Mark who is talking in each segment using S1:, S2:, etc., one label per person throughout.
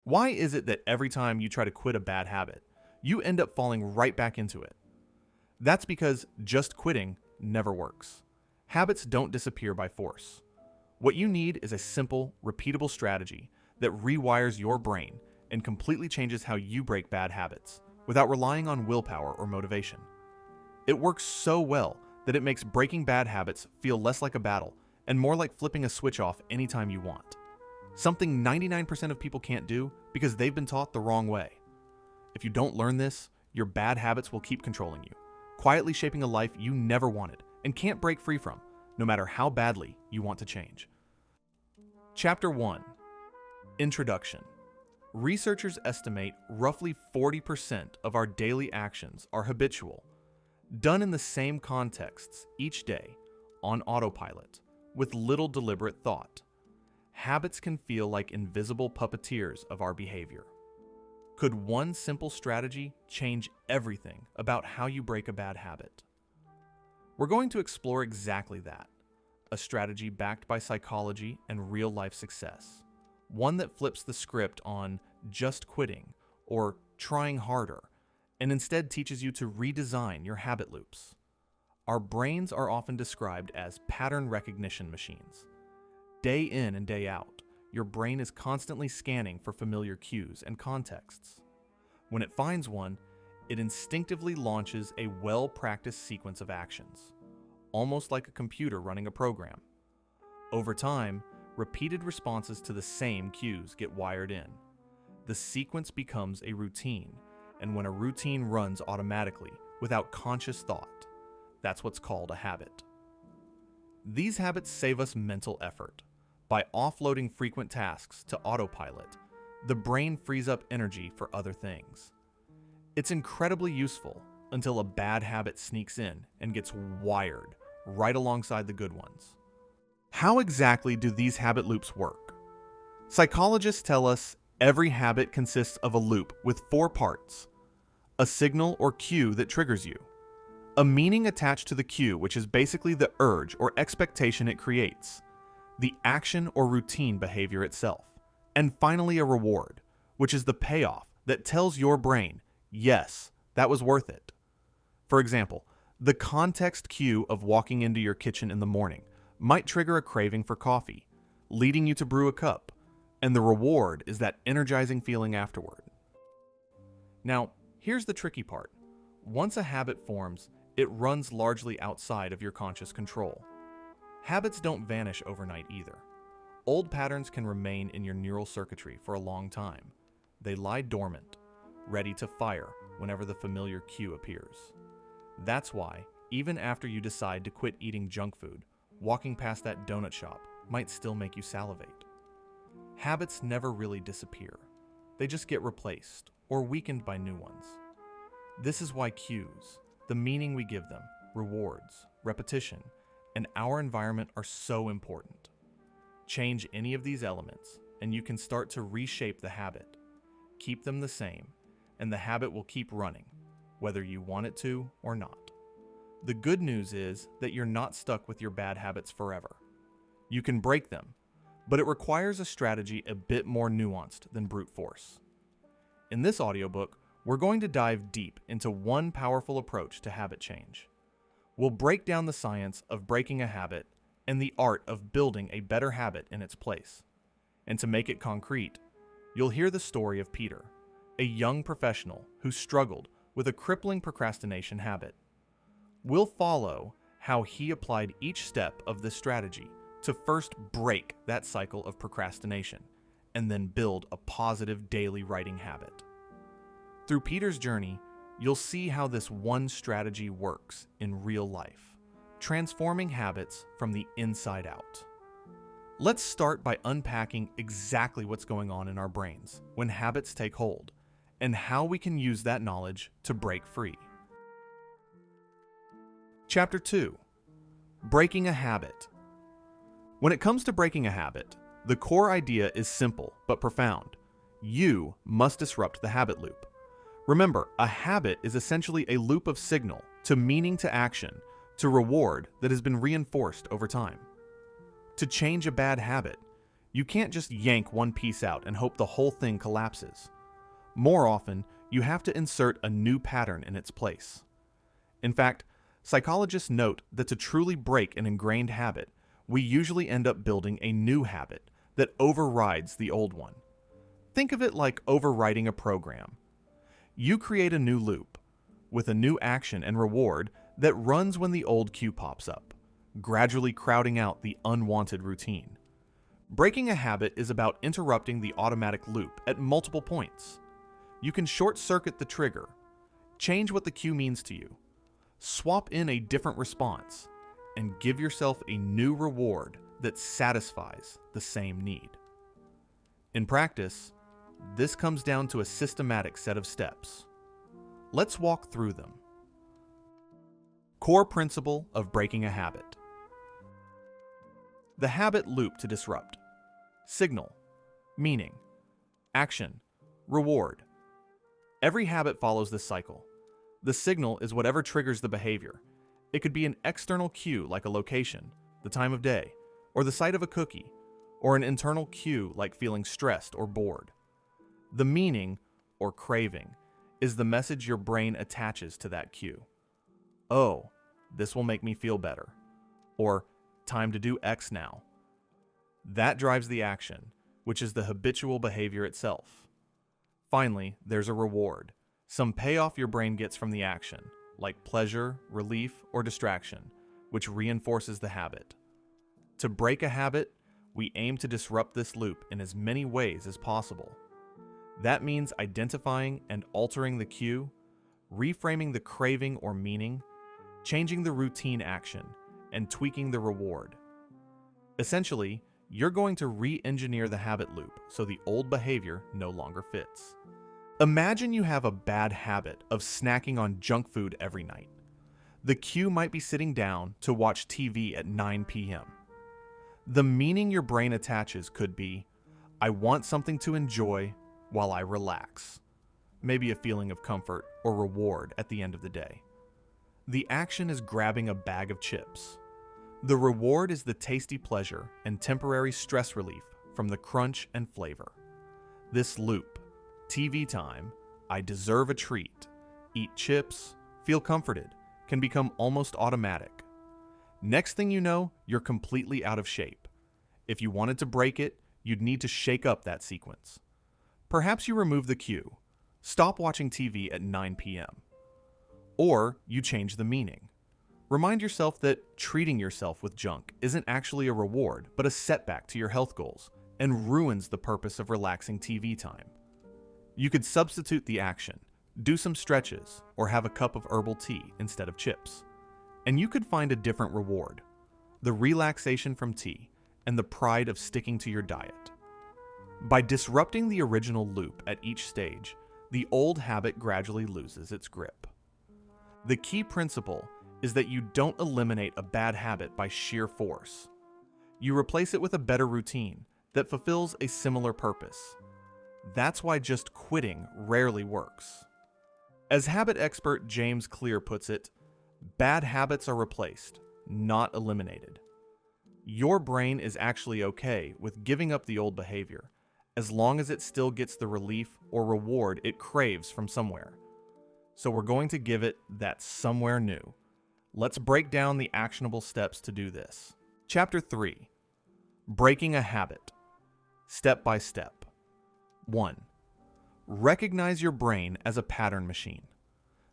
S1: Why is it that every time you try to quit a bad habit, you end up falling right back into it? That's because just quitting never works. Habits don't disappear by force. What you need is a simple, repeatable strategy that rewires your brain and completely changes how you break bad habits without relying on willpower or motivation. It works so well that it makes breaking bad habits feel less like a battle and more like flipping a switch off anytime you want. Something 99% of people can't do because they've been taught the wrong way. If you don't learn this, your bad habits will keep controlling you, quietly shaping a life you never wanted and can't break free from, no matter how badly you want to change. Chapter 1. Introduction. Researchers estimate roughly 40% of our daily actions are habitual, done in the same contexts each day, on autopilot, with little deliberate thought. Habits can feel like invisible puppeteers of our behavior. Could one simple strategy change everything about how you break a bad habit? We're going to explore exactly that, a strategy backed by psychology and real-life success. One that flips the script on just quitting or trying harder, and instead teaches you to redesign your habit loops. Our brains are often described as pattern recognition machines. Day in and day out, your brain is constantly scanning for familiar cues and contexts. When it finds one, it instinctively launches a well-practiced sequence of actions, almost like a computer running a program. Over time, repeated responses to the same cues get wired in. The sequence becomes a routine, and when a routine runs automatically without conscious thought, that's what's called a habit. These habits save us mental effort. By offloading frequent tasks to autopilot, the brain frees up energy for other things. It's incredibly useful until a bad habit sneaks in and gets wired right alongside the good ones. How exactly do these habit loops work? Psychologists tell us every habit consists of a loop with 4 parts: a signal or cue that triggers you, a meaning attached to the cue, which is basically the urge or expectation it creates, the action or routine behavior itself, and finally a reward, which is the payoff that tells your brain, yes, that was worth it. For example, the context cue of walking into your kitchen in the morning might trigger a craving for coffee, leading you to brew a cup, and the reward is that energizing feeling afterward. Now, here's the tricky part. Once a habit forms, it runs largely outside of your conscious control. Habits don't vanish overnight either. Old patterns can remain in your neural circuitry for a long time. They lie dormant, ready to fire whenever the familiar cue appears. That's why, even after you decide to quit eating junk food, walking past that donut shop might still make you salivate. Habits never really disappear. They just get replaced or weakened by new ones. This is why cues, the meaning we give them, rewards, repetition, and our environment are so important. Change any of these elements, and you can start to reshape the habit. Keep them the same, and the habit will keep running, whether you want it to or not. The good news is that you're not stuck with your bad habits forever. You can break them, but it requires a strategy a bit more nuanced than brute force. In this audiobook, we're going to dive deep into one powerful approach to habit change. We'll break down the science of breaking a habit and the art of building a better habit in its place. And to make it concrete, you'll hear the story of Peter, a young professional who struggled with a crippling procrastination habit. We'll follow how he applied each step of this strategy to first break that cycle of procrastination and then build a positive daily writing habit. Through Peter's journey, you'll see how this one strategy works in real life, transforming habits from the inside out. Let's start by unpacking exactly what's going on in our brains when habits take hold, and how we can use that knowledge to break free. Chapter 2. Breaking a habit. When it comes to breaking a habit, the core idea is simple but profound. You must disrupt the habit loop. Remember, a habit is essentially a loop of signal to meaning to action to reward that has been reinforced over time. To change a bad habit, You can't just yank one piece out and hope the whole thing collapses. More often, you have to insert a new pattern in its place. In fact, psychologists note that to truly break an ingrained habit, we usually end up building a new habit that overrides the old one. Think of it like overwriting a program. You create a new loop with a new action and reward that runs when the old cue pops up, gradually crowding out the unwanted routine. Breaking a habit is about interrupting the automatic loop at multiple points. You can short-circuit the trigger, change what the cue means to you, swap in a different response, and give yourself a new reward that satisfies the same need. In practice, this comes down to a systematic set of steps. Let's walk through them. Core principle of breaking a habit. The habit loop to disrupt. Signal, meaning, action, reward. Every habit follows this cycle. The signal is whatever triggers the behavior. It could be an external cue like a location, the time of day, or the sight of a cookie, or an internal cue like feeling stressed or bored. The meaning, or craving, is the message your brain attaches to that cue. Oh, this will make me feel better. Or, time to do X now. That drives the action, which is the habitual behavior itself. Finally, there's a reward, some payoff your brain gets from the action, like pleasure, relief, or distraction, which reinforces the habit. To break a habit, we aim to disrupt this loop in as many ways as possible. That means identifying and altering the cue, reframing the craving or meaning, changing the routine action, and tweaking the reward. Essentially, you're going to re-engineer the habit loop so the old behavior no longer fits. Imagine you have a bad habit of snacking on junk food every night. The cue might be sitting down to watch TV at 9 p.m. The meaning your brain attaches could be, I want something to enjoy while I relax. Maybe a feeling of comfort or reward at the end of the day. The action is grabbing a bag of chips. The reward is the tasty pleasure and temporary stress relief from the crunch and flavor. This loop, TV time, I deserve a treat, eat chips, feel comforted, can become almost automatic. Next thing you know, you're completely out of shape. If you wanted to break it, you'd need to shake up that sequence. Perhaps you remove the cue, stop watching TV at 9 p.m. Or you change the meaning. Remind yourself that treating yourself with junk isn't actually a reward, but a setback to your health goals, and ruins the purpose of relaxing TV time. You could substitute the action, do some stretches, or have a cup of herbal tea instead of chips. And you could find a different reward, the relaxation from tea and the pride of sticking to your diet. By disrupting the original loop at each stage, the old habit gradually loses its grip. The key principle is that you don't eliminate a bad habit by sheer force. You replace it with a better routine that fulfills a similar purpose. That's why just quitting rarely works. As habit expert James CLEAAR puts it, bad habits are replaced, not eliminated. Your brain is actually okay with giving up the old behavior, as long as it still gets the relief or reward it craves from somewhere. So we're going to give it that somewhere new. Let's break down the actionable steps to do this. Chapter 3. Breaking a habit. Step by step. 1. Recognize your brain as a pattern machine.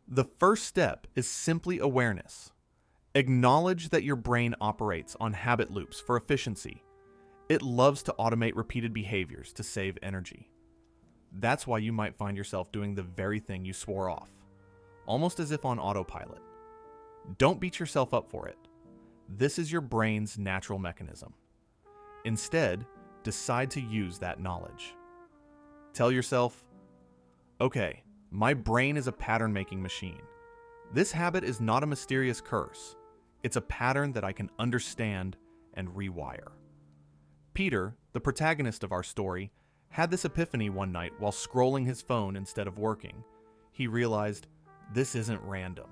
S1: The first step is simply awareness. Acknowledge that your brain operates on habit loops for efficiency. It loves to automate repeated behaviors to save energy. That's why you might find yourself doing the very thing you swore off, almost as if on autopilot. Don't beat yourself up for it. This is your brain's natural mechanism. Instead, decide to use that knowledge. Tell yourself, okay, my brain is a pattern-making machine. This habit is not a mysterious curse. It's a pattern that I can understand and rewire. Peter, the protagonist of our story, had this epiphany one night while scrolling his phone instead of working. He realized, this isn't random.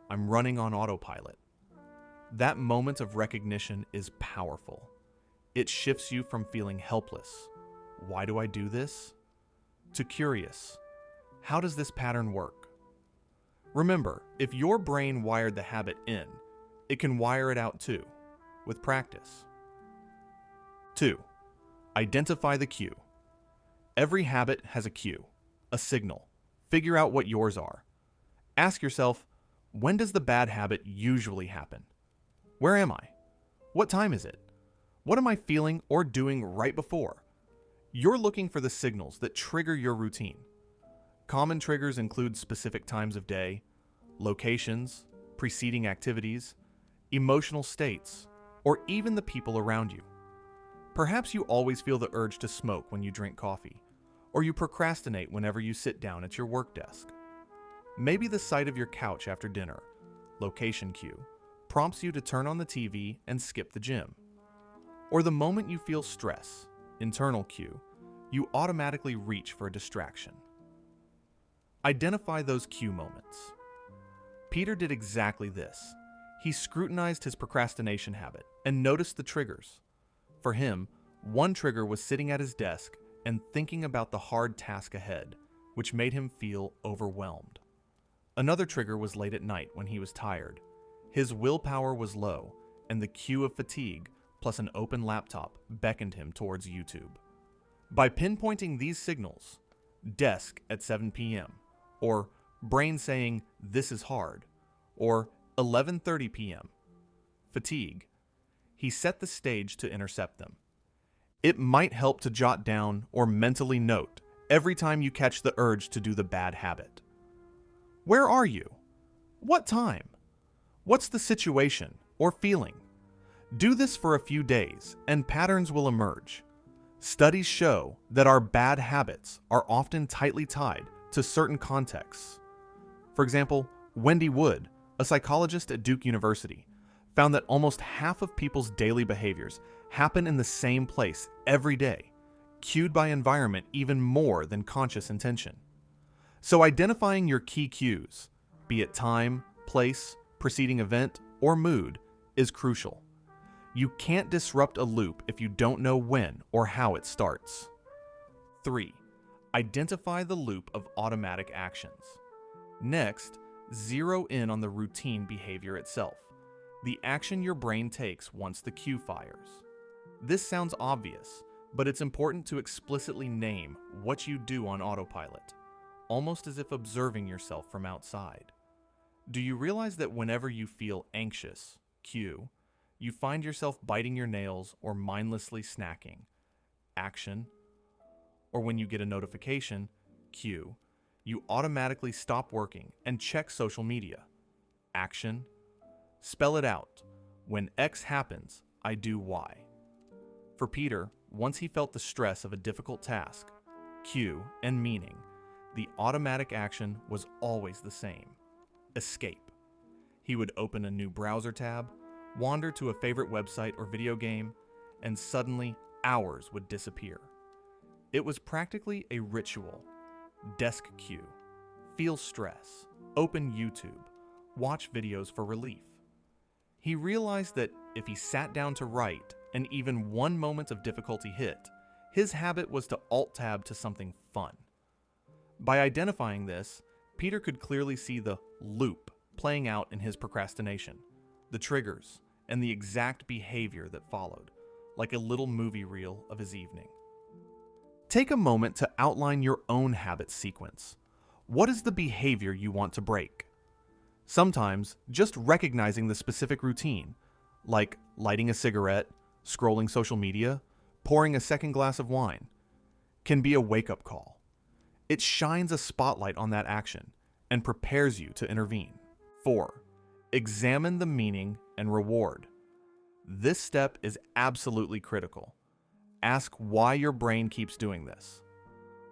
S1: I'm running on autopilot. That moment of recognition is powerful. It shifts you from feeling helpless, "Why do I do this?" to curious, "How does this pattern work?" Remember, if your brain wired the habit in, it can wire it out too, with practice. 2. Identify the cue. Every habit has a cue, a signal. Figure out what yours are. Ask yourself, when does the bad habit usually happen? Where am I? What time is it? What am I feeling or doing right before? You're looking for the signals that trigger your routine. Common triggers include specific times of day, locations, preceding activities, emotional states, or even the people around you. Perhaps you always feel the urge to smoke when you drink coffee, or you procrastinate whenever you sit down at your work desk. Maybe the sight of your couch after dinner, location cue, prompts you to turn on the TV and skip the gym. Or the moment you feel stress, internal cue, you automatically reach for a distraction. Identify those cue moments. Peter did exactly this. He scrutinized his procrastination habit and noticed the triggers. For him, one trigger was sitting at his desk and thinking about the hard task ahead, which made him feel overwhelmed. Another trigger was late at night when he was tired. His willpower was low, and the cue of fatigue plus an open laptop beckoned him towards YouTube. By pinpointing these signals, desk at 7 p.m., or brain saying, "This is hard," or 11:30 p.m., fatigue, he set the stage to intercept them. It might help to jot down or mentally note every time you catch the urge to do the bad habit. Where are you? What time? What's the situation or feeling? Do this for a few days and patterns will emerge. Studies show that our bad habits are often tightly tied to certain contexts. For example, Wendy Wood, a psychologist at Duke University, found that almost half of people's daily behaviors happen in the same place every day, cued by environment even more than conscious intention. So identifying your key cues, be it time, place, preceding event, or mood, is crucial. You can't disrupt a loop if you don't know when or how it starts. 3. Identify the loop of automatic actions. Next, zero in on the routine behavior itself, the action your brain takes once the cue fires. This sounds obvious, but it's important to explicitly name what you do on autopilot, almost as if observing yourself from outside. Do you realize that whenever you feel anxious, cue, you find yourself biting your nails or mindlessly snacking, action, or when you get a notification, cue, you automatically stop working and check social media, action, spell it out, when X happens, I do Y. For Peter, once he felt the stress of a difficult task, cue, and meaning, the automatic action was always the same: escape. He would open a new browser tab, wander to a favorite website or video game, and suddenly hours would disappear. It was practically a ritual. Desk cue, feel stress, open YouTube, watch videos for relief. He realized that if he sat down to write and even one moment of difficulty hit, his habit was to alt-tab to something fun. By identifying this, Peter could clearly see the loop playing out in his procrastination, the triggers, and the exact behavior that followed, like a little movie reel of his evening. Take a moment to outline your own habit sequence. What is the behavior you want to break? Sometimes, just recognizing the specific routine, like lighting a cigarette, scrolling social media, pouring a second glass of wine, can be a wake-up call. It shines a spotlight on that action and prepares you to intervene. 4. Examine the meaning and reward. This step is absolutely critical. Ask why your brain keeps doing this.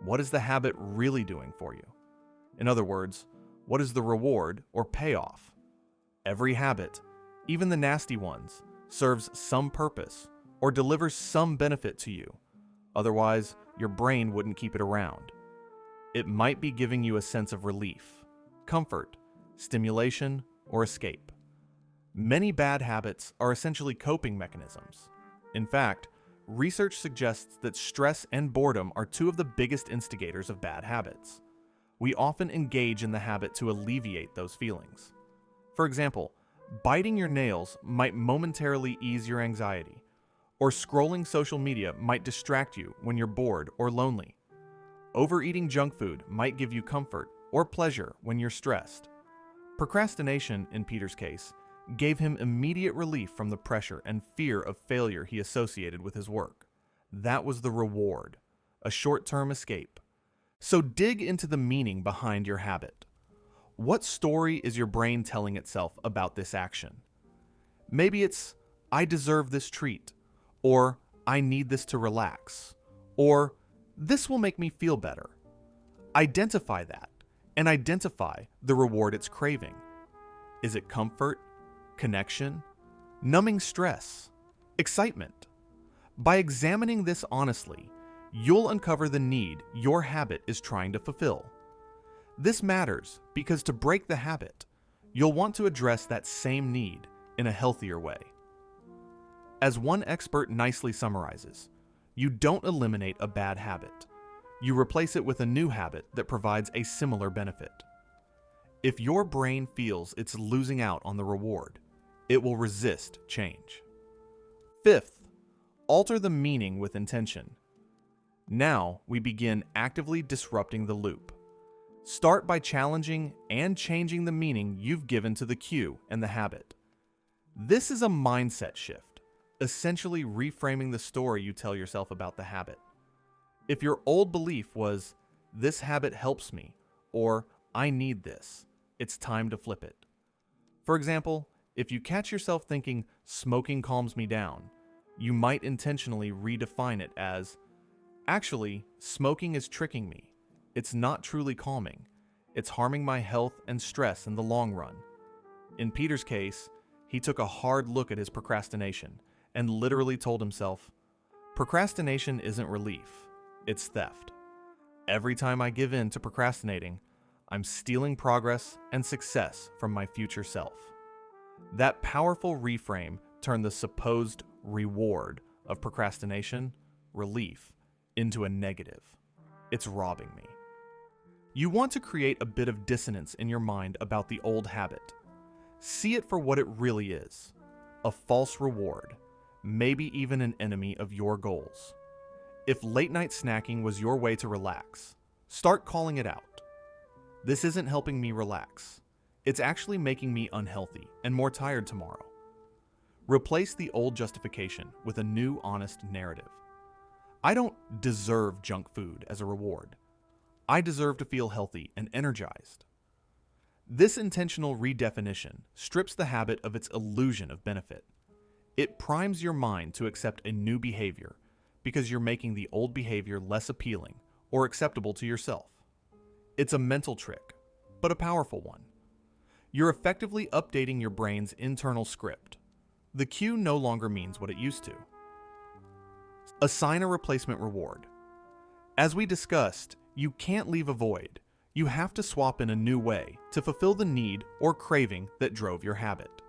S1: What is the habit really doing for you? In other words, what is the reward or payoff? Every habit, even the nasty ones, serves some purpose or delivers some benefit to you. Otherwise, your brain wouldn't keep it around. It might be giving you a sense of relief, comfort, stimulation, or escape. Many bad habits are essentially coping mechanisms. In fact, research suggests that stress and boredom are two of the biggest instigators of bad habits. We often engage in the habit to alleviate those feelings. For example, biting your nails might momentarily ease your anxiety, or scrolling social media might distract you when you're bored or lonely. Overeating junk food might give you comfort or pleasure when you're stressed. Procrastination, in Peter's case, gave him immediate relief from the pressure and fear of failure he associated with his work. That was the reward, a short-term escape. So dig into the meaning behind your habit. What story is your brain telling itself about this action? Maybe it's, I deserve this treat, or I need this to relax, or this will make me feel better. Identify that, and identify the reward it's craving. Is it comfort, connection, numbing stress, excitement? By examining this honestly, you'll uncover the need your habit is trying to fulfill. This matters because to break the habit, you'll want to address that same need in a healthier way. As one expert nicely summarizes, you don't eliminate a bad habit. You replace it with a new habit that provides a similar benefit. If your brain feels it's losing out on the reward, it will resist change. Fifth, alter the meaning with intention. Now we begin actively disrupting the loop. Start by challenging and changing the meaning you've given to the cue and the habit. This is a mindset shift, essentially reframing the story you tell yourself about the habit. If your old belief was, this habit helps me, or I need this, it's time to flip it. For example, if you catch yourself thinking, smoking calms me down, you might intentionally redefine it as, actually, smoking is tricking me. It's not truly calming. It's harming my health and stress in the long run. In Peter's case, he took a hard look at his procrastination and literally told himself, procrastination isn't relief, it's theft. Every time I give in to procrastinating, I'm stealing progress and success from my future self. That powerful reframe turned the supposed reward of procrastination, relief, into a negative. It's robbing me. You want to create a bit of dissonance in your mind about the old habit. See it for what it really is, a false reward, maybe even an enemy of your goals. If late night snacking was your way to relax, start calling it out. This isn't helping me relax. It's actually making me unhealthy and more tired tomorrow. Replace the old justification with a new honest narrative. I don't deserve junk food as a reward. I deserve to feel healthy and energized. This intentional redefinition strips the habit of its illusion of benefit. It primes your mind to accept a new behavior because you're making the old behavior less appealing or acceptable to yourself. It's a mental trick, but a powerful one. You're effectively updating your brain's internal script. The cue no longer means what it used to. Assign a replacement reward. As we discussed, you can't leave a void. You have to swap in a new way to fulfill the need or craving that drove your habit.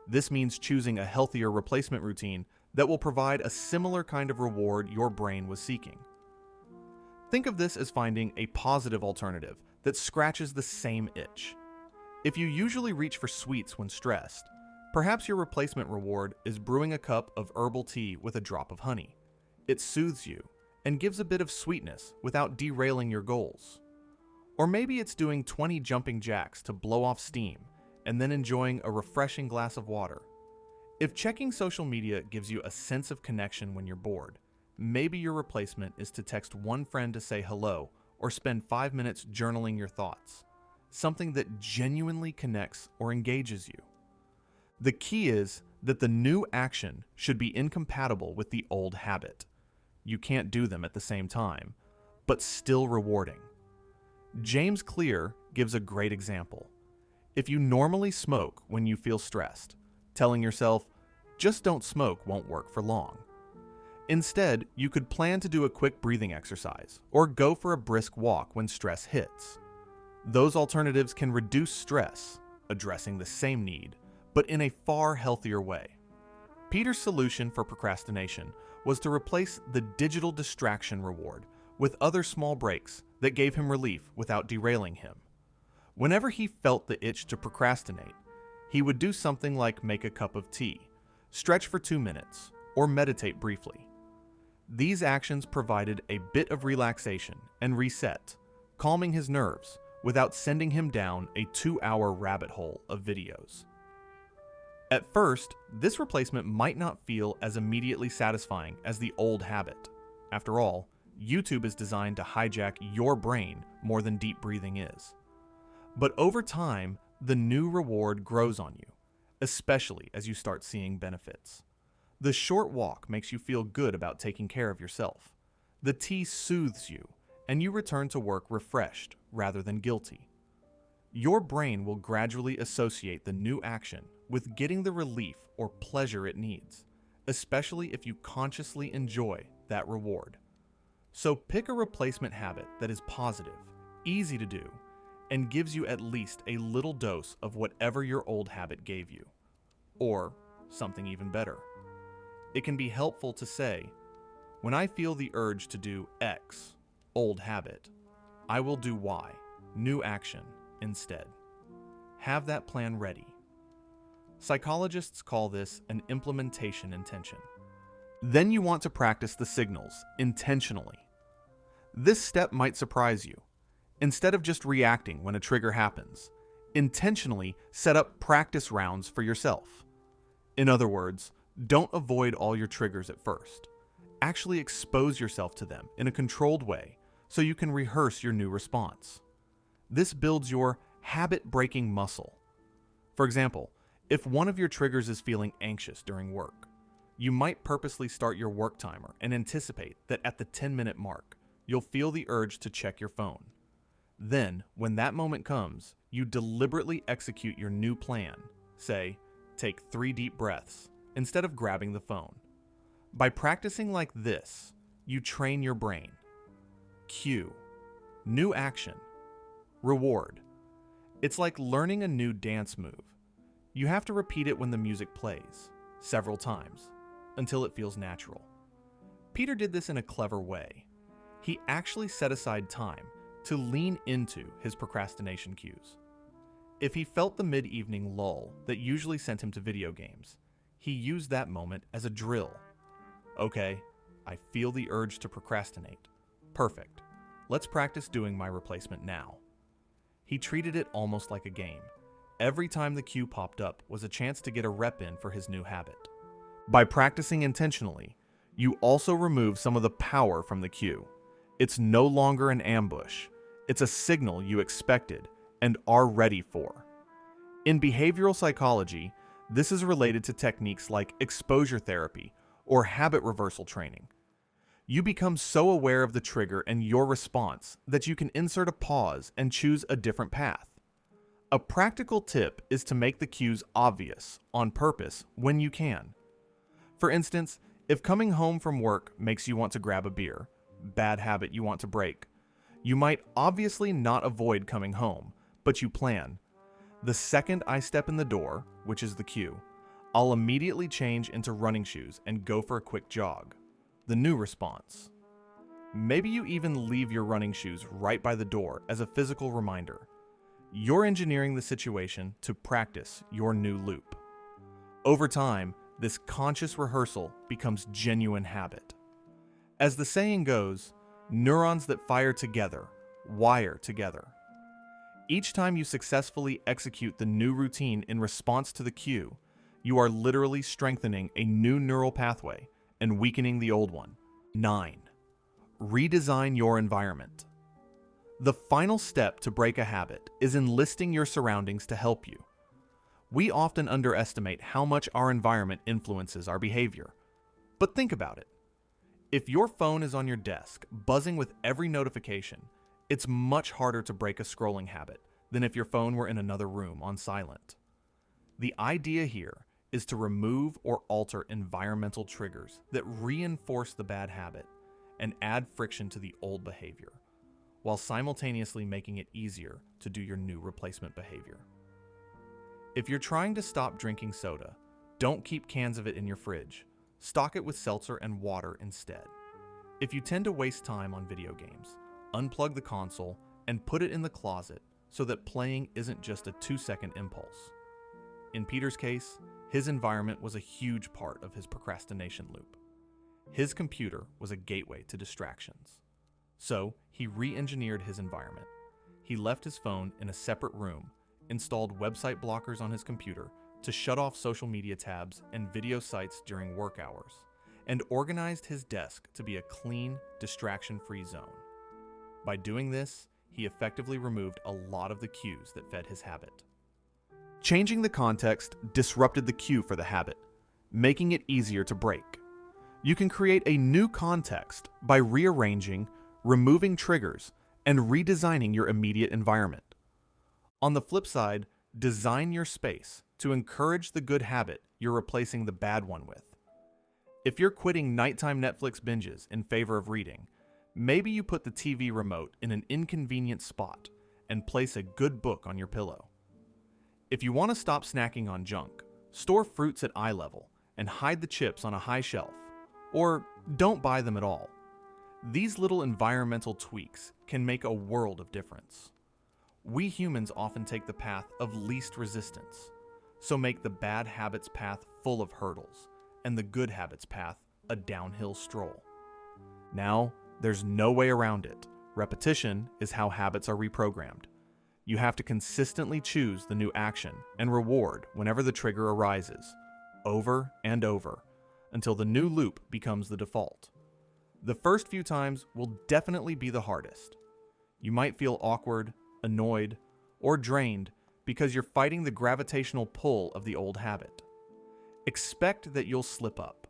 S1: This means choosing a healthier replacement routine that will provide a similar kind of reward your brain was seeking. Think of this as finding a positive alternative that scratches the same itch. If you usually reach for sweets when stressed, perhaps your replacement reward is brewing a cup of herbal tea with a drop of honey. It soothes you and gives a bit of sweetness without derailing your goals. Or maybe it's doing 20 jumping jacks to blow off steam and then enjoying a refreshing glass of water. If checking social media gives you a sense of connection when you're bored, maybe your replacement is to text one friend to say hello or spend 5 minutes journaling your thoughts, something that genuinely connects or engages you. The key is that the new action should be incompatible with the old habit. You can't do them at the same time, but still rewarding. James CLEAAR gives a great example. If you normally smoke when you feel stressed, telling yourself, just don't smoke won't work for long. Instead, you could plan to do a quick breathing exercise or go for a brisk walk when stress hits. Those alternatives can reduce stress, addressing the same need, but in a far healthier way. Peter's solution for procrastination was to replace the digital distraction reward with other small breaks that gave him relief without derailing him. Whenever he felt the itch to procrastinate, he would do something like make a cup of tea, stretch for 2 minutes, or meditate briefly. These actions provided a bit of relaxation and reset, calming his nerves without sending him down a 2-hour rabbit hole of videos. At first, this replacement might not feel as immediately satisfying as the old habit. After all, YouTube is designed to hijack your brain more than deep breathing is. But over time, the new reward grows on you, especially as you start seeing benefits. The short walk makes you feel good about taking care of yourself. The tea soothes you, and you return to work refreshed rather than guilty. Your brain will gradually associate the new action with getting the relief or pleasure it needs, especially if you consciously enjoy that reward. So pick a replacement habit that is positive, easy to do, and gives you at least a little dose of whatever your old habit gave you. Or something even better. It can be helpful to say, when I feel the urge to do X, old habit, I will do Y, new action, instead. Have that plan ready. Psychologists call this an implementation intention. Then you want to practice the signals intentionally. This step might surprise you. Instead of just reacting when a trigger happens, intentionally set up practice rounds for yourself. In other words, don't avoid all your triggers at first. Actually expose yourself to them in a controlled way so you can rehearse your new response. This builds your habit-breaking muscle. For example, if one of your triggers is feeling anxious during work, you might purposely start your work timer and anticipate that at the 10-minute mark, you'll feel the urge to check your phone. Then, when that moment comes, you deliberately execute your new plan. Say, take 3 deep breaths instead of grabbing the phone. By practicing like this, you train your brain. Cue. New action. Reward. It's like learning a new dance move. You have to repeat it when the music plays, several times, until it feels natural. Peter did this in a clever way. He actually set aside time to lean into his procrastination cues. If he felt the mid-evening lull that usually sent him to video games, he used that moment as a drill. Okay, I feel the urge to procrastinate. Perfect. Let's practice doing my replacement now. He treated it almost like a game. Every time the cue popped up was a chance to get a rep in for his new habit. By practicing intentionally, you also remove some of the power from the cue. It's no longer an ambush. It's a signal you expected and are ready for. In behavioral psychology, this is related to techniques like exposure therapy or habit reversal training. You become so aware of the trigger and your response that you can insert a pause and choose a different path. A practical tip is to make the cues obvious on purpose when you can. For instance, if coming home from work makes you want to grab a beer, bad habit you want to break, you might obviously not avoid coming home, but you plan. The second I step in the door, which is the cue, I'll immediately change into running shoes and go for a quick jog. The new response. Maybe you even leave your running shoes right by the door as a physical reminder. You're engineering the situation to practice your new loop. Over time, this conscious rehearsal becomes genuine habit. As the saying goes, neurons that fire together wire together. Each time you successfully execute the new routine in response to the cue, you are literally strengthening a new neural pathway and weakening the old one. 9. Redesign your environment. The final step to break a habit is enlisting your surroundings to help you. We often underestimate how much our environment influences our behavior. But think about it. If your phone is on your desk, buzzing with every notification, it's much harder to break a scrolling habit than if your phone were in another room on silent. The idea here is to remove or alter environmental triggers that reinforce the bad habit and add friction to the old behavior, while simultaneously making it easier to do your new replacement behavior. If you're trying to stop drinking soda, don't keep cans of it in your fridge. stock it with seltzer and water instead. If you tend to waste time on video games, unplug the console and put it in the closet so that playing isn't just a 2-second impulse. In Peter's case, his environment was a huge part of his procrastination loop. His computer was a gateway to distractions. So, he re-engineered his environment. He left his phone in a separate room, installed website blockers on his computer to shut off social media tabs and video sites during work hours, and organized his desk to be a clean, distraction-free zone. By doing this, he effectively removed a lot of the cues that fed his habit. Changing the context disrupted the cue for the habit, making it easier to break. You can create a new context by rearranging, removing triggers, and redesigning your immediate environment. On the flip side, design your space to encourage the good habit you're replacing the bad one with. If you're quitting nighttime Netflix binges in favor of reading, maybe you put the TV remote in an inconvenient spot and place a good book on your pillow. If you want to stop snacking on junk, store fruits at eye level and hide the chips on a high shelf, or don't buy them at all. These little environmental tweaks can make a world of difference. We humans often take the path of least resistance, so make the bad habits path full of hurdles and the good habits path a downhill stroll. Now, there's no way around it. Repetition is how habits are reprogrammed. You have to consistently choose the new action and reward whenever the trigger arises, over and over, until the new loop becomes the default. The first few times will definitely be the hardest. You might feel awkward, annoyed, or drained because you're fighting the gravitational pull of the old habit. Expect that you'll slip up,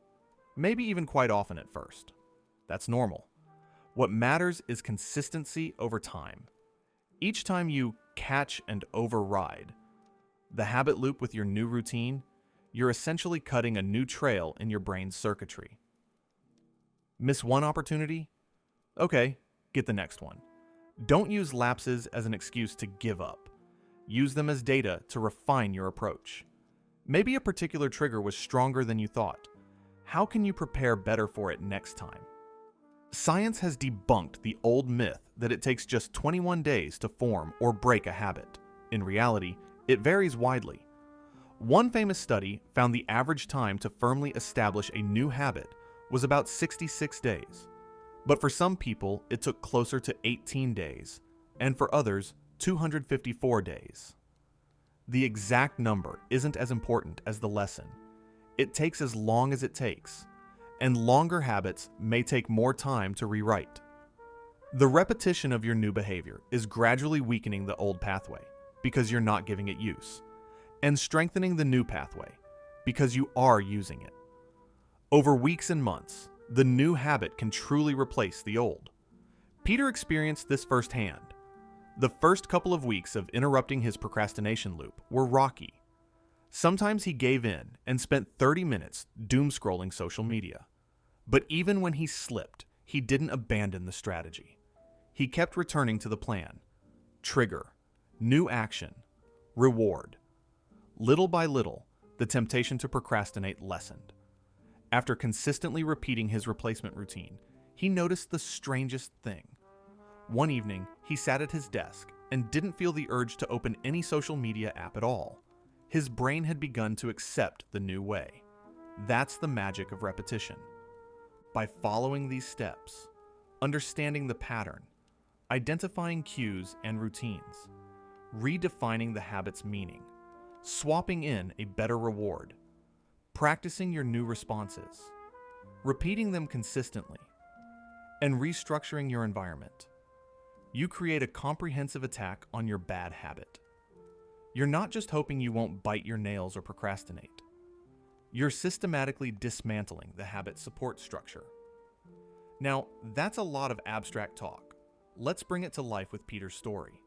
S1: maybe even quite often at first. That's normal. What matters is consistency over time. Each time you catch and override the habit loop with your new routine, you're essentially cutting a new trail in your brain's circuitry. Miss one opportunity? Okay, get the next one. Don't use lapses as an excuse to give up. Use them as data to refine your approach. Maybe a particular trigger was stronger than you thought. How can you prepare better for it next time? Science has debunked the old myth that it takes just 21 days to form or break a habit. In reality, it varies widely. One famous study found the average time to firmly establish a new habit was about 66 days. But for some people, it took closer to 18 days, and for others, 254 days. The exact number isn't as important as the lesson. It takes as long as it takes, and longer habits may take more time to rewrite. The repetition of your new behavior is gradually weakening the old pathway because you're not giving it use, and strengthening the new pathway because you are using it. Over weeks and months, the new habit can truly replace the old. Peter experienced this firsthand. The first couple of weeks of interrupting his procrastination loop were rocky. Sometimes he gave in and spent 30 minutes doom-scrolling social media. But even when he slipped, he didn't abandon the strategy. He kept returning to the plan. Trigger, new action, reward. Little by little, the temptation to procrastinate lessened. After consistently repeating his replacement routine, he noticed the strangest thing. One evening, he sat at his desk and didn't feel the urge to open any social media app at all. His brain had begun to accept the new way. That's the magic of repetition. By following these steps, understanding the pattern, identifying cues and routines, redefining the habit's meaning, swapping in a better reward, practicing your new responses, repeating them consistently, and restructuring your environment, you create a comprehensive attack on your bad habit. You're not just hoping you won't bite your nails or procrastinate. You're systematically dismantling the habit support structure. Now, that's a lot of abstract talk. Let's bring it to life with Peter's story.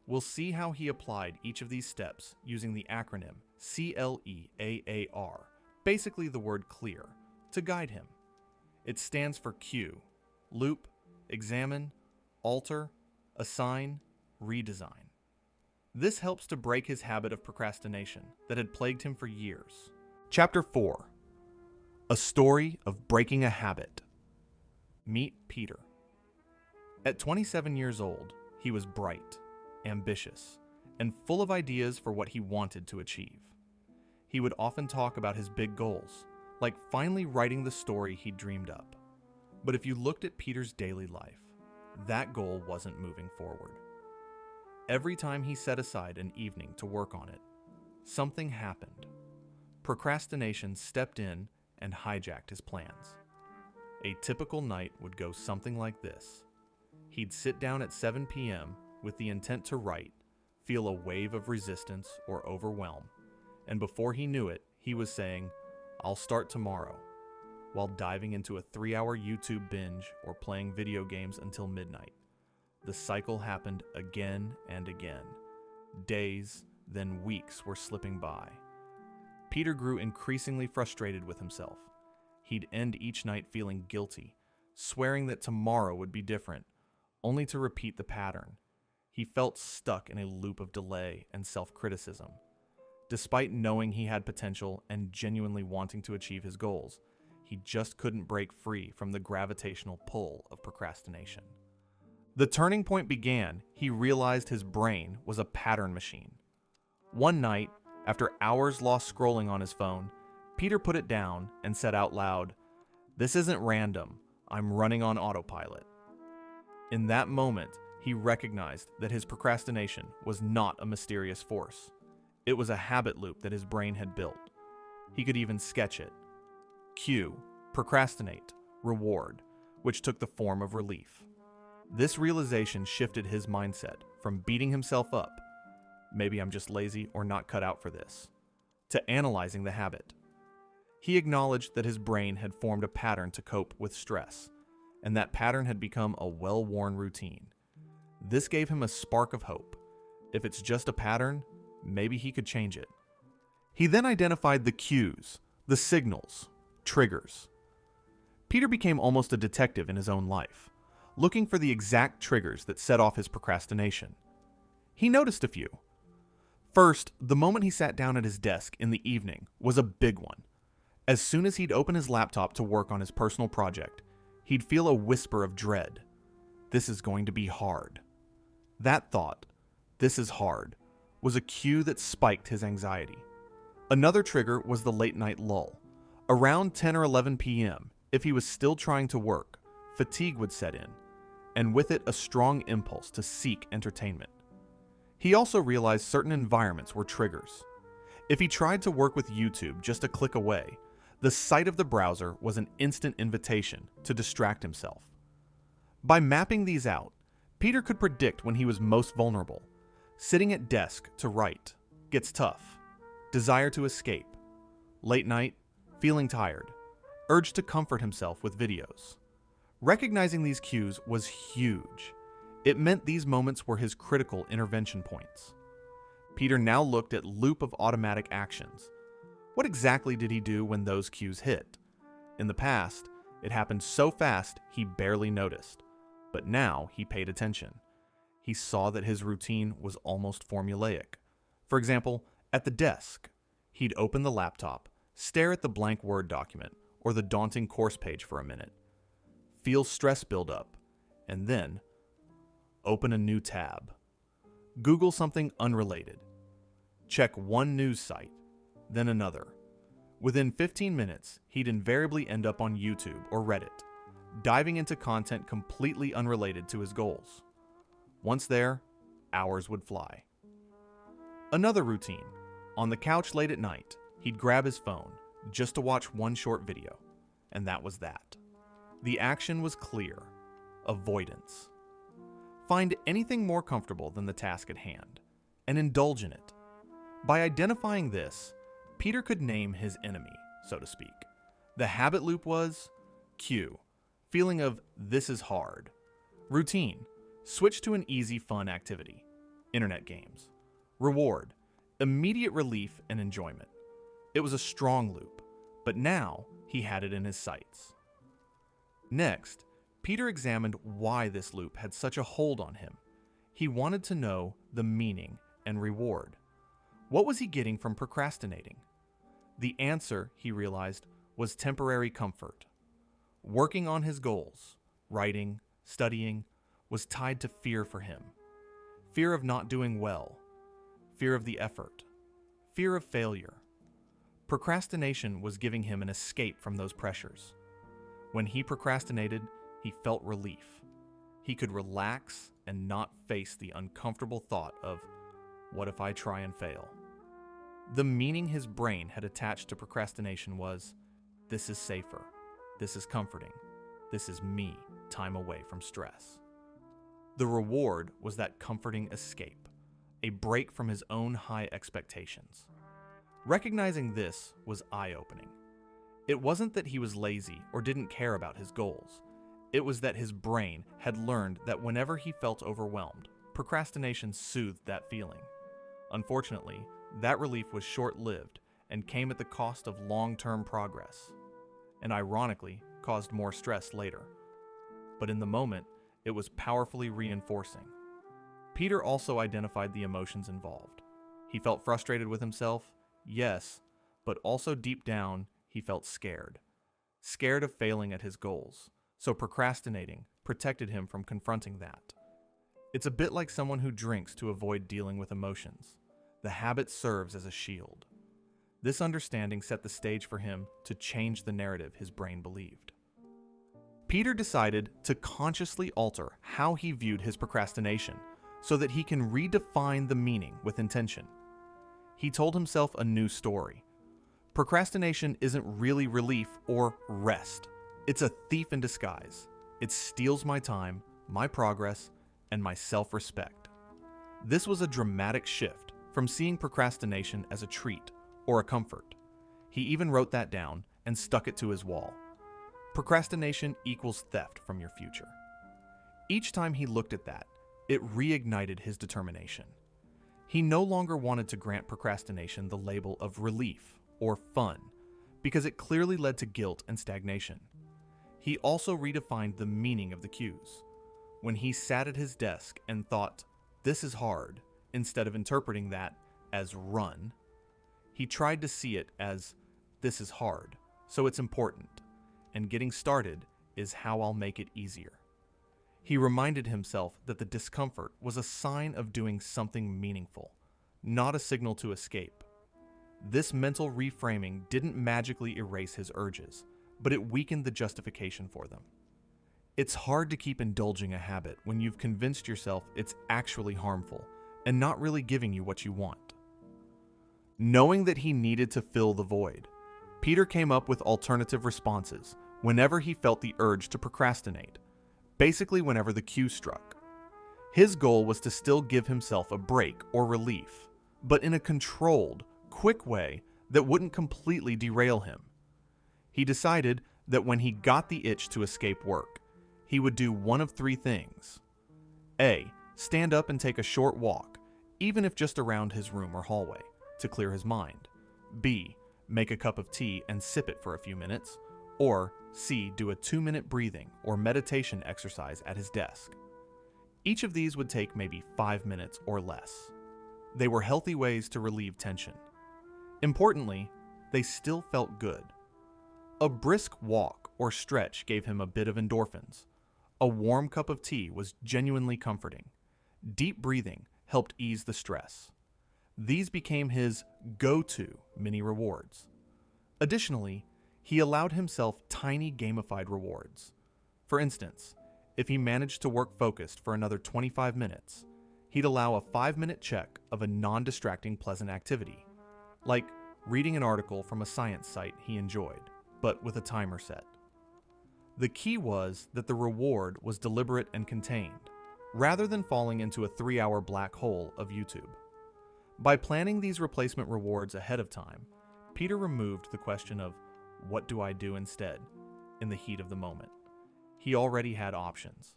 S1: We'll see how he applied each of these steps using the acronym CLEAAR, basically the word CLEAR, to guide him. It stands for Q, loop, examine, alter, assign, redesign. This helps to break his habit of procrastination that had plagued him for years. Chapter 4. A story of breaking a habit. Meet Peter. At 27 years old, he was bright, ambitious, and full of ideas for what he wanted to achieve. He would often talk about his big goals, like finally writing the story he dreamed up. But if you looked at Peter's daily life, that goal wasn't moving forward. Every time he set aside an evening to work on it, something happened. Procrastination stepped in and hijacked his plans. A typical night would go something like this. He'd sit down at 7 p.m. with the intent to write, feel a wave of resistance or overwhelm, and before he knew it, he was saying, "I'll start tomorrow," while diving into a 3-hour YouTube binge or playing video games until midnight. The cycle happened again and again. Days, then weeks were slipping by. Peter grew increasingly frustrated with himself. He'd end each night feeling guilty, swearing that tomorrow would be different, only to repeat the pattern. He felt stuck in a loop of delay and self-criticism. Despite knowing he had potential and genuinely wanting to achieve his goals, he just couldn't break free from the gravitational pull of procrastination. The turning point began. He realized his brain was a pattern machine. One night, after hours lost scrolling on his phone, Peter put it down and said out loud, "This isn't random. I'm running on autopilot." In that moment, he recognized that his procrastination was not a mysterious force. It was a habit loop that his brain had built. He could even sketch it. Cue, procrastinate, reward, which took the form of relief. This realization shifted his mindset from beating himself up, "Maybe I'm just lazy or not cut out for this," to analyzing the habit. He acknowledged that his brain had formed a pattern to cope with stress, and that pattern had become a well-worn routine. This gave him a spark of hope. If it's just a pattern, maybe he could change it. He then identified the cues, the signals, triggers. Peter became almost a detective in his own life, looking for the exact triggers that set off his procrastination. He noticed a few. First, the moment he sat down at his desk in the evening was a big one. As soon as he'd open his laptop to work on his personal project, he'd feel a whisper of dread. This is going to be hard. That thought, "This is hard," was a cue that spiked his anxiety. Another trigger was the late night lull. Around 10 or 11 p.m., if he was still trying to work, fatigue would set in, and with it a strong impulse to seek entertainment. He also realized certain environments were triggers. If he tried to work with YouTube just a click away, the sight of the browser was an instant invitation to distract himself. By mapping these out, Peter could predict when he was most vulnerable. Sitting at desk to write gets tough. Desire to escape. Late night, feeling tired. Urge to comfort himself with videos. Recognizing these cues was huge. It meant these moments were his critical intervention points. Peter now looked at loop of automatic actions. What exactly did he do when those cues hit? In the past, it happened so fast he barely noticed, but now he paid attention. He saw that his routine was almost formulaic. For example, at the desk, he'd open the laptop, stare at the blank Word document or the daunting course page for a minute, feel stress build up, and then open a new tab. Google something unrelated. Check one news site, then another. Within 15 minutes, he'd invariably end up on YouTube or Reddit, diving into content completely unrelated to his goals. Once there, hours would fly. Another routine. On the couch late at night, he'd grab his phone just to watch one short video, and that was that. The action was clear: avoidance. Find anything more comfortable than the task at hand, and indulge in it. By identifying this, Peter could name his enemy, so to speak. The habit loop was cue, feeling of "this is hard." Routine, switch to an easy, fun activity. Internet games. Reward, immediate relief and enjoyment. It was a strong loop, but now he had it in his sights. Next, Peter examined why this loop had such a hold on him. He wanted to know the meaning and reward. What was he getting from procrastinating? The answer, he realized, was temporary comfort. Working on his goals, writing, studying, was tied to fear for him. Fear of not doing well, fear of the effort, fear of failure. Procrastination was giving him an escape from those pressures. When he procrastinated, he felt relief. He could relax and not face the uncomfortable thought of, what if I try and fail? The meaning his brain had attached to procrastination was, this is safer, this is comforting, this is me, time away from stress. The reward was that comforting escape, a break from his own high expectations. Recognizing this was eye-opening. It wasn't that he was lazy or didn't care about his goals. It was that his brain had learned that whenever he felt overwhelmed, procrastination soothed that feeling. Unfortunately, that relief was short-lived and came at the cost of long-term progress, and ironically, caused more stress later. But in the moment, it was powerfully reinforcing. Peter also identified the emotions involved. He felt frustrated with himself, yes, but also deep down, he felt scared. Scared of failing at his goals, so procrastinating protected him from confronting that. It's a bit like someone who drinks to avoid dealing with emotions. The habit serves as a shield. This understanding set the stage for him to change the narrative his brain believed. Peter decided to consciously alter how he viewed his procrastination so that he can redefine the meaning with intention. He told himself a new story. Procrastination isn't really relief or rest. It's a thief in disguise. It steals my time, my progress, and my self-respect. This was a dramatic shift from seeing procrastination as a treat or a comfort. He even wrote that down and stuck it to his wall. Procrastination equals theft from your future. Each time he looked at that, it reignited his determination. He no longer wanted to grant procrastination the label of relief or fun, because it clearly led to guilt and stagnation. He also redefined the meaning of the cues. When he sat at his desk and thought, this is hard, instead of interpreting that as run, he tried to see it as, this is hard, so it's important, and getting started is how I'll make it easier. He reminded himself that the discomfort was a sign of doing something meaningful, not a signal to escape. This mental reframing didn't magically erase his urges, but it weakened the justification for them. It's hard to keep indulging a habit when you've convinced yourself it's actually harmful and not really giving you what you want. Knowing that he needed to fill the void, Peter came up with alternative responses whenever he felt the urge to procrastinate, basically whenever the cue struck. His goal was to still give himself a break or relief, but in a controlled, quick way that wouldn't completely derail him. He decided that when he got the itch to escape work, he would do one of three things. A. Stand up and take a short walk, even if just around his room or hallway, to clear his mind. B. Make a cup of tea and sip it for a few minutes. Or C. Do a 2-minute breathing or meditation exercise at his desk. Each of these would take maybe 5 minutes or less. They were healthy ways to relieve tension. Importantly, they still felt good. A brisk walk or stretch gave him a bit of endorphins. A warm cup of tea was genuinely comforting. Deep breathing helped ease the stress. These became his go-to mini rewards. Additionally, he allowed himself tiny gamified rewards. For instance, if he managed to work focused for another 25 minutes, he'd allow a 5-minute check of a non-distracting pleasant activity, like reading an article from a science site he enjoyed, but with a timer set. The key was that the reward was deliberate and contained, rather than falling into a 3-hour black hole of YouTube. By planning these replacement rewards ahead of time, Peter removed the question of, what do I do instead, in the heat of the moment. He already had options.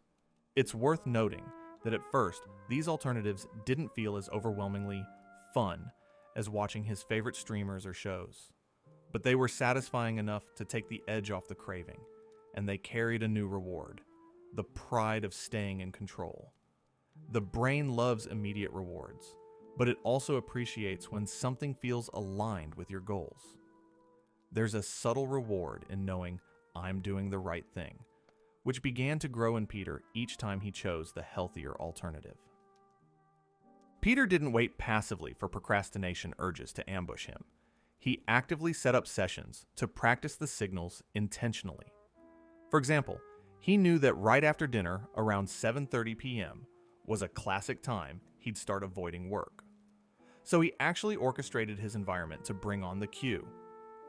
S1: It's worth noting that at first, these alternatives didn't feel as overwhelmingly fun as watching his favorite streamers or shows. But they were satisfying enough to take the edge off the craving, and they carried a new reward, the pride of staying in control. The brain loves immediate rewards, but it also appreciates when something feels aligned with your goals. There's a subtle reward in knowing I'm doing the right thing, which began to grow in Peter each time he chose the healthier alternative. Peter didn't wait passively for procrastination urges to ambush him. He actively set up sessions to practice the signals intentionally. For example, he knew that right after dinner, around 7:30 p.m., was a classic time he'd start avoiding work. So he actually orchestrated his environment to bring on the cue.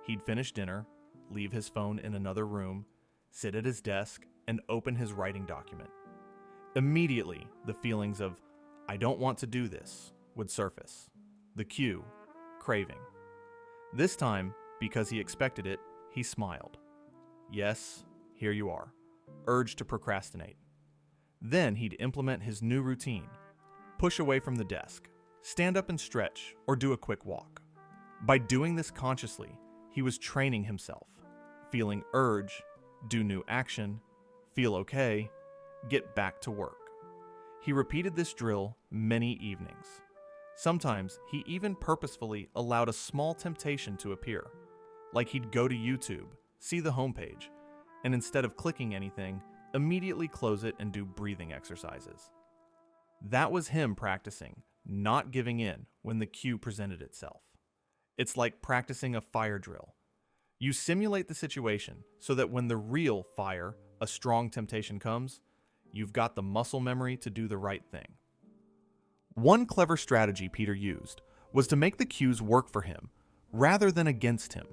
S1: He'd finish dinner, leave his phone in another room, sit at his desk, and open his writing document. Immediately, the feelings of, I don't want to do this, would surface. The cue, craving. This time, because he expected it, he smiled. Yes, here you are. Urge to procrastinate. Then he'd implement his new routine. Push away from the desk, stand up and stretch, or do a quick walk. By doing this consciously, he was training himself. Feeling urge, do new action, feel okay, get back to work. He repeated this drill many evenings. Sometimes he even purposefully allowed a small temptation to appear, like he'd go to YouTube, see the homepage, and instead of clicking anything, immediately close it and do breathing exercises. That was him practicing, not giving in when the cue presented itself. It's like practicing a fire drill. You simulate the situation so that when the real fire, a strong temptation comes, you've got the muscle memory to do the right thing. One clever strategy Peter used was to make the cues work for him rather than against him.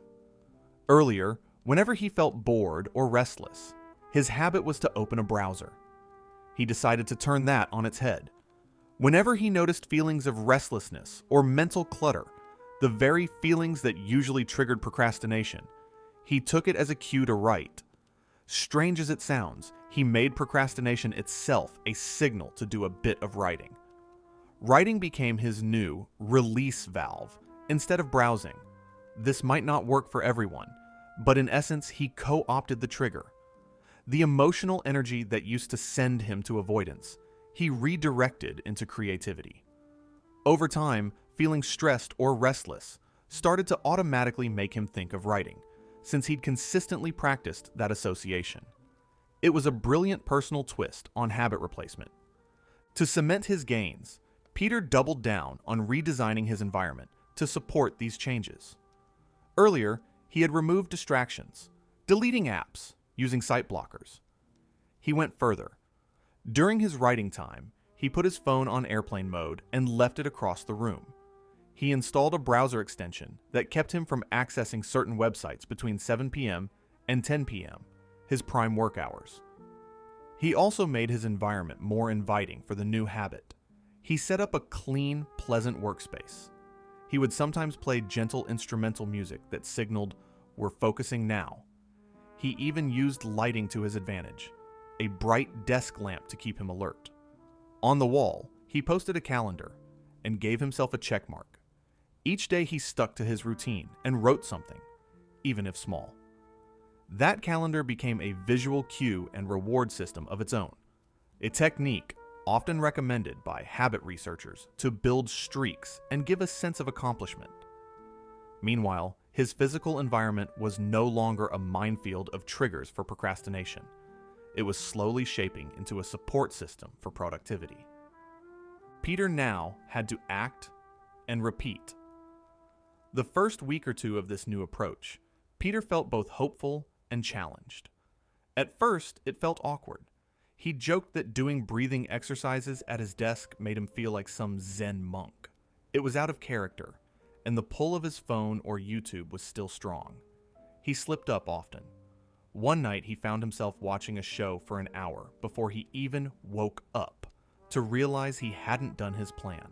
S1: Earlier, whenever he felt bored or restless, his habit was to open a browser. He decided to turn that on its head. Whenever he noticed feelings of restlessness or mental clutter, the very feelings that usually triggered procrastination, he took it as a cue to write. Strange as it sounds, he made procrastination itself a signal to do a bit of writing. Writing became his new release valve instead of browsing. This might not work for everyone, but in essence, he co-opted the trigger. The emotional energy that used to send him to avoidance, he redirected into creativity. Over time, feeling stressed or restless started to automatically make him think of writing, since he'd consistently practiced that association. It was a brilliant personal twist on habit replacement. To cement his gains, Peter doubled down on redesigning his environment to support these changes. Earlier, he had removed distractions, deleting apps, using site blockers. He went further. During his writing time, he put his phone on airplane mode and left it across the room. He installed a browser extension that kept him from accessing certain websites between 7 p.m. and 10 p.m., his prime work hours. He also made his environment more inviting for the new habit. He set up a clean, pleasant workspace. He would sometimes play gentle instrumental music that signaled, "We're focusing now." He even used lighting to his advantage, a bright desk lamp to keep him alert. On the wall, he posted a calendar and gave himself a check mark. Each day he stuck to his routine and wrote something, even if small. That calendar became a visual cue and reward system of its own, a technique often recommended by habit researchers to build streaks and give a sense of accomplishment. Meanwhile, his physical environment was no longer a minefield of triggers for procrastination. It was slowly shaping into a support system for productivity. Peter now had to act and repeat. The first week or two of this new approach, Peter felt both hopeful and challenged. At first, it felt awkward. He joked that doing breathing exercises at his desk made him feel like some Zen monk. It was out of character, and the pull of his phone or YouTube was still strong. He slipped up often. One night he found himself watching a show for an hour before he even woke up to realize he hadn't done his plan.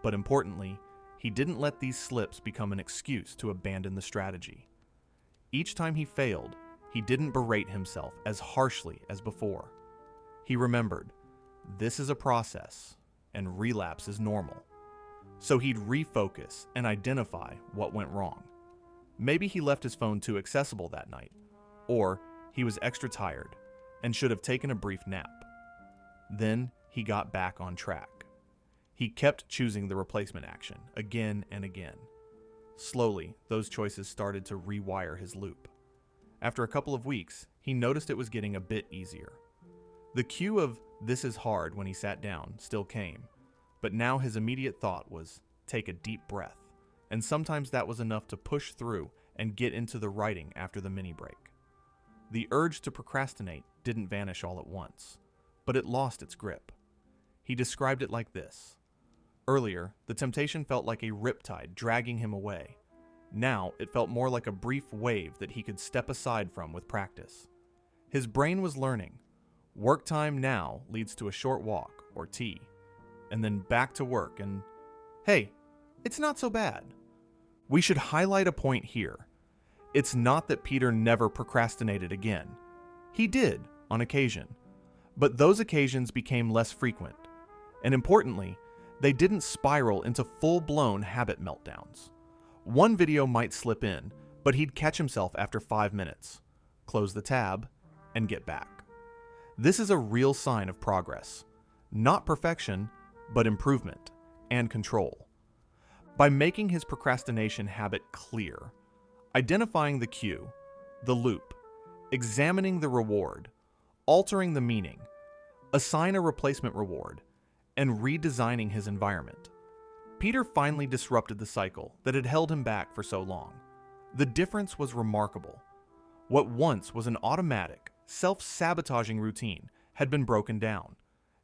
S1: But importantly, he didn't let these slips become an excuse to abandon the strategy. Each time he failed, he didn't berate himself as harshly as before. He remembered, this is a process, and relapse is normal. So he'd refocus and identify what went wrong. Maybe he left his phone too accessible that night, or he was extra tired and should have taken a brief nap. Then he got back on track. He kept choosing the replacement action again and again. Slowly, those choices started to rewire his loop. After a couple of weeks, he noticed it was getting a bit easier. The cue of "this is hard" when he sat down still came, but now his immediate thought was take a deep breath, and sometimes that was enough to push through and get into the writing after the mini break. The urge to procrastinate didn't vanish all at once, but it lost its grip. He described it like this. Earlier, the temptation felt like a riptide dragging him away. Now, it felt more like a brief wave that he could step aside from with practice. His brain was learning. Work time now leads to a short walk or tea, and then back to work and, hey, it's not so bad. We should highlight a point here. It's not that Peter never procrastinated again. He did, on occasion, but those occasions became less frequent, and importantly, they didn't spiral into full-blown habit meltdowns. One video might slip in, but he'd catch himself after 5 minutes, close the tab, and get back. This is a real sign of progress. Not perfection, but improvement and control. By making his procrastination habit clear, identifying the cue, the loop, examining the reward, altering the meaning, assign a replacement reward, and redesigning his environment, Peter finally disrupted the cycle that had held him back for so long. The difference was remarkable. What once was an automatic, self-sabotaging routine had been broken down,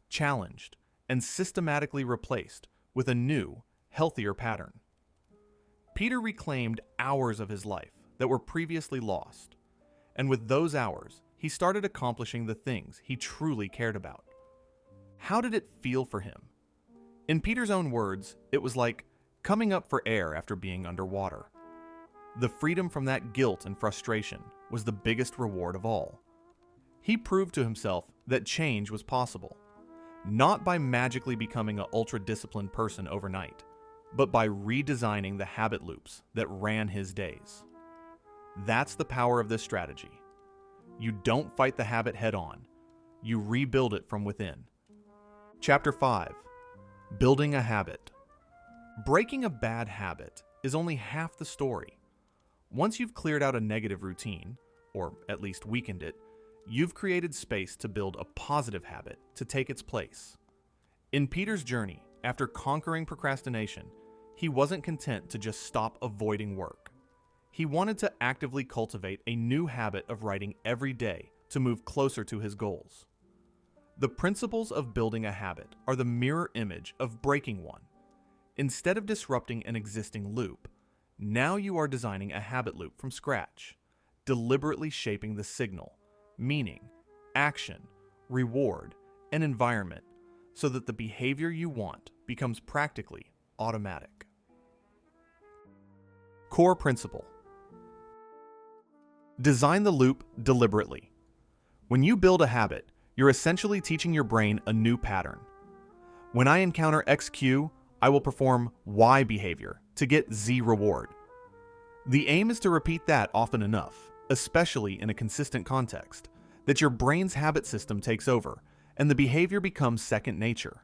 S1: challenged, and systematically replaced with a new, healthier pattern. Peter reclaimed hours of his life that were previously lost, and with those hours, he started accomplishing the things he truly cared about. How did it feel for him? In Peter's own words, it was like coming up for air after being underwater. The freedom from that guilt and frustration was the biggest reward of all. He proved to himself that change was possible, not by magically becoming an ultra-disciplined person overnight, but by redesigning the habit loops that ran his days. That's the power of this strategy. You don't fight the habit head-on. You rebuild it from within. Chapter 5. Building a habit. Breaking a bad habit is only half the story. Once you've cleared out a negative routine, or at least weakened it, you've created space to build a positive habit to take its place. In Peter's journey, after conquering procrastination, he wasn't content to just stop avoiding work. He wanted to actively cultivate a new habit of writing every day to move closer to his goals. The principles of building a habit are the mirror image of breaking one. Instead of disrupting an existing loop, now you are designing a habit loop from scratch, deliberately shaping the signal, meaning, action, reward, and environment so that the behavior you want becomes practically automatic. Core principle. Design the loop deliberately. When you build a habit, you're essentially teaching your brain a new pattern. When I encounter X cue, I will perform Y behavior to get Z reward. The aim is to repeat that often enough, especially in a consistent context, that your brain's habit system takes over and the behavior becomes second nature.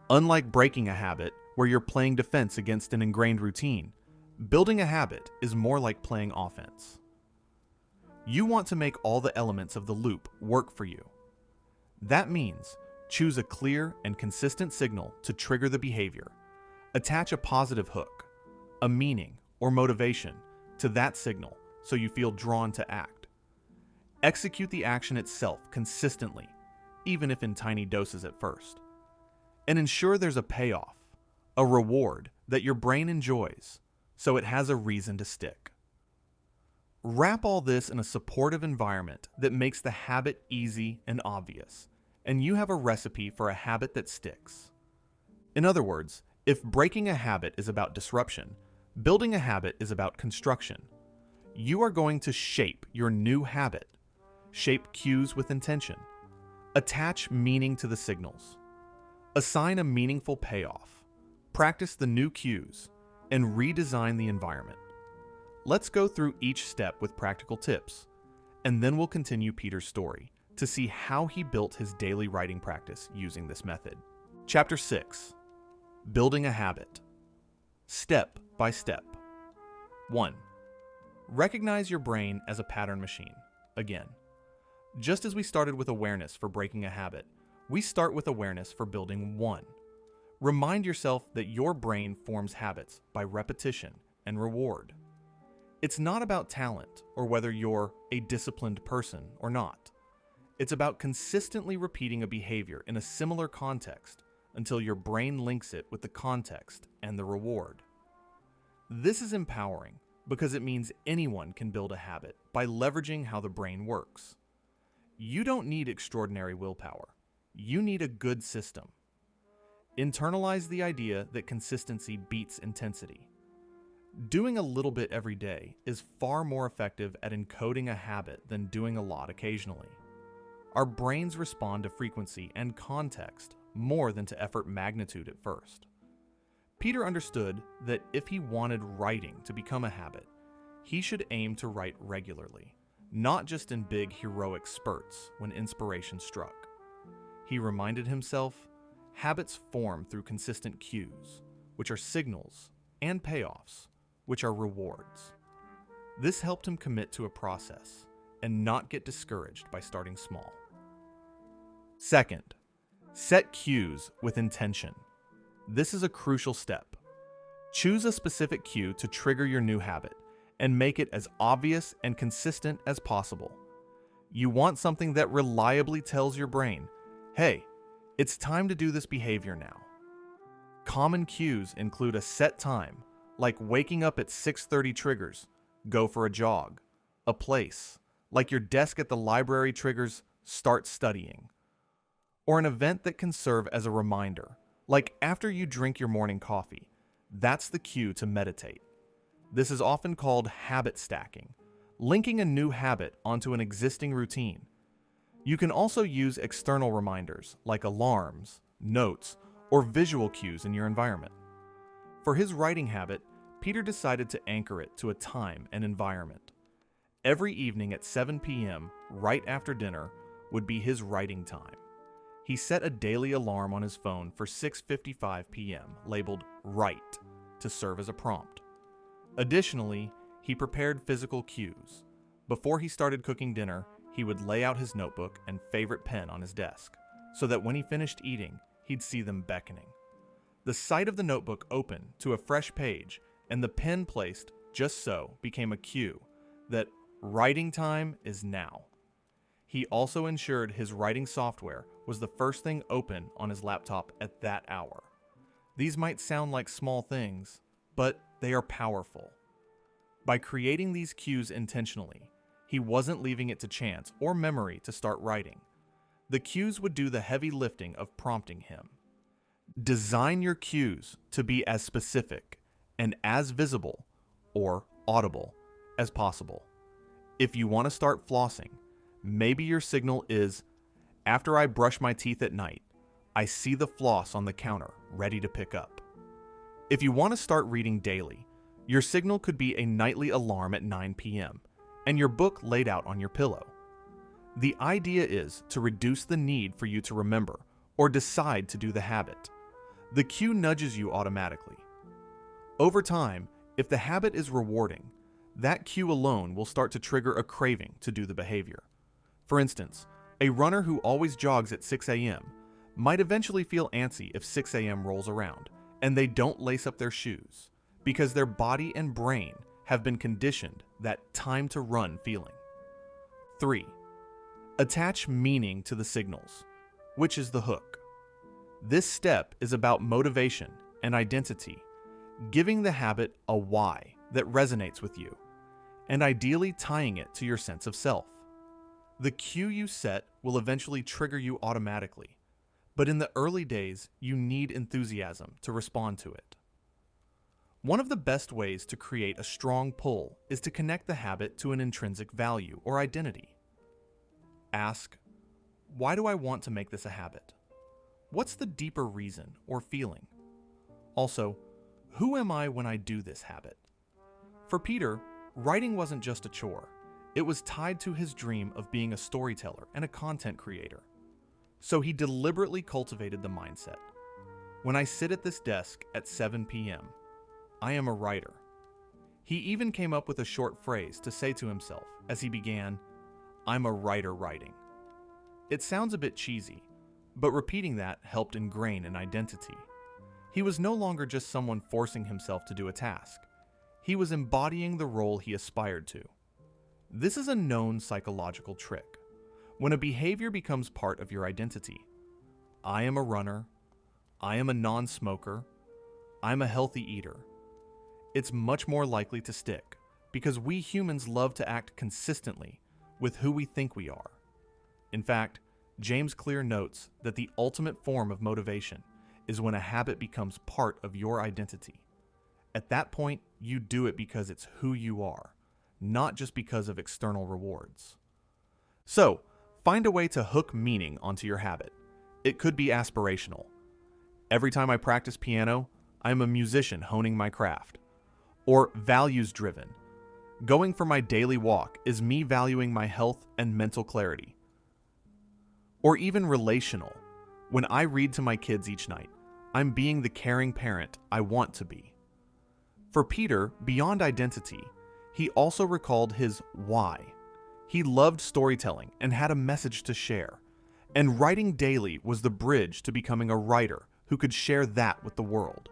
S1: Unlike breaking a habit where you're playing defense against an ingrained routine, building a habit is more like playing offense. You want to make all the elements of the loop work for you. That means choose a clear and consistent signal to trigger the behavior. Attach a positive hook, a meaning or motivation to that signal so you feel drawn to act. Execute the action itself consistently, even if in tiny doses at first. And ensure there's a payoff, a reward that your brain enjoys, so it has a reason to stick. Wrap all this in a supportive environment that makes the habit easy and obvious, and you have a recipe for a habit that sticks. In other words, if breaking a habit is about disruption, building a habit is about construction. You are going to shape your new habit, shape cues with intention, attach meaning to the signals, assign a meaningful payoff, practice the new cues, and redesign the environment. Let's go through each step with practical tips, and then we'll continue Peter's story to see how he built his daily writing practice using this method. Chapter 6. Building a habit. Step by step. 1. Recognize your brain as a pattern machine. Again, just as we started with awareness for breaking a habit, we start with awareness for building one. Remind yourself that your brain forms habits by repetition and reward. It's not about talent or whether you're a disciplined person or not. It's about consistently repeating a behavior in a similar context until your brain links it with the context and the reward. This is empowering because it means anyone can build a habit by leveraging how the brain works. You don't need extraordinary willpower. You need a good system. Internalize the idea that consistency beats intensity. Doing a little bit every day is far more effective at encoding a habit than doing a lot occasionally. Our brains respond to frequency and context more than to effort magnitude at first. Peter understood that if he wanted writing to become a habit, he should aim to write regularly, not just in big heroic spurts when inspiration struck. He reminded himself, habits form through consistent cues, which are signals, and payoffs, which are rewards. This helped him commit to a process and not get discouraged by starting small. Second, set cues with intention. This is a crucial step. Choose a specific cue to trigger your new habit and make it as obvious and consistent as possible. You want something that reliably tells your brain, hey, it's time to do this behavior now. Common cues include a set time, like waking up at 6:30 triggers, go for a jog. A place, like your desk at the library triggers, start studying. Or an event that can serve as a reminder, like after you drink your morning coffee. That's the cue to meditate. This is often called habit stacking, linking a new habit onto an existing routine. You can also use external reminders like alarms, notes, or visual cues in your environment. For his writing habit, Peter decided to anchor it to a time and environment. Every evening at 7 p.m., right after dinner, would be his writing time. He set a daily alarm on his phone for 6:55 p.m., labeled Write, to serve as a prompt. Additionally, he prepared physical cues. Before he started cooking dinner, he would lay out his notebook and favorite pen on his desk, so that when he finished eating, he'd see them beckoning. The sight of the notebook open to a fresh page and the pen placed just so became a cue that writing time is now. He also ensured his writing software was the first thing open on his laptop at that hour. These might sound like small things, but they are powerful. By creating these cues intentionally, he wasn't leaving it to chance or memory to start writing. The cues would do the heavy lifting of prompting him. Design your cues to be as specific and as visible or audible as possible. If you want to start flossing, maybe your signal is, after I brush my teeth at night, I see the floss on the counter ready to pick up. If you want to start reading daily, your signal could be a nightly alarm at 9 p.m. and your book laid out on your pillow. The idea is to reduce the need for you to remember or decide to do the habit. The cue nudges you automatically. Over time, if the habit is rewarding, that cue alone will start to trigger a craving to do the behavior. For instance, a runner who always jogs at 6 a.m. might eventually feel antsy if 6 a.m. rolls around and they don't lace up their shoes because their body and brain have been conditioned that time to run feeling. 3. Attach meaning to the signals, which is the hook. This step is about motivation and identity, giving the habit a why that resonates with you, and ideally tying it to your sense of self. The cue you set will eventually trigger you automatically, but in the early days, you need enthusiasm to respond to it. One of the best ways to create a strong pull is to connect the habit to an intrinsic value or identity. Ask, why do I want to make this a habit? What's the deeper reason or feeling? Also, who am I when I do this habit? For Peter, writing wasn't just a chore. It was tied to his dream of being a storyteller and a content creator. So he deliberately cultivated the mindset. When I sit at this desk at 7 p.m., I am a writer. He even came up with a short phrase to say to himself as he began, "I'm a writer writing." It sounds a bit cheesy, but repeating that helped ingrain an identity. He was no longer just someone forcing himself to do a task. He was embodying the role he aspired to. This is a known psychological trick. When a behavior becomes part of your identity, I am a runner, I am a non-smoker, I'm a healthy eater, it's much more likely to stick because we humans love to act consistently with who we think we are. In fact, James Clear notes that the ultimate form of motivation is when a habit becomes part of your identity. At that point, you do it because it's who you are, not just because of external rewards. So, find a way to hook meaning onto your habit. It could be aspirational. Every time I practice piano, I am a musician honing my craft. Or values-driven. Going for my daily walk is me valuing my health and mental clarity. Or even relational. When I read to my kids each night, I'm being the caring parent I want to be. For Peter, beyond identity, he also recalled his why. He loved storytelling and had a message to share, and writing daily was the bridge to becoming a writer who could share that with the world.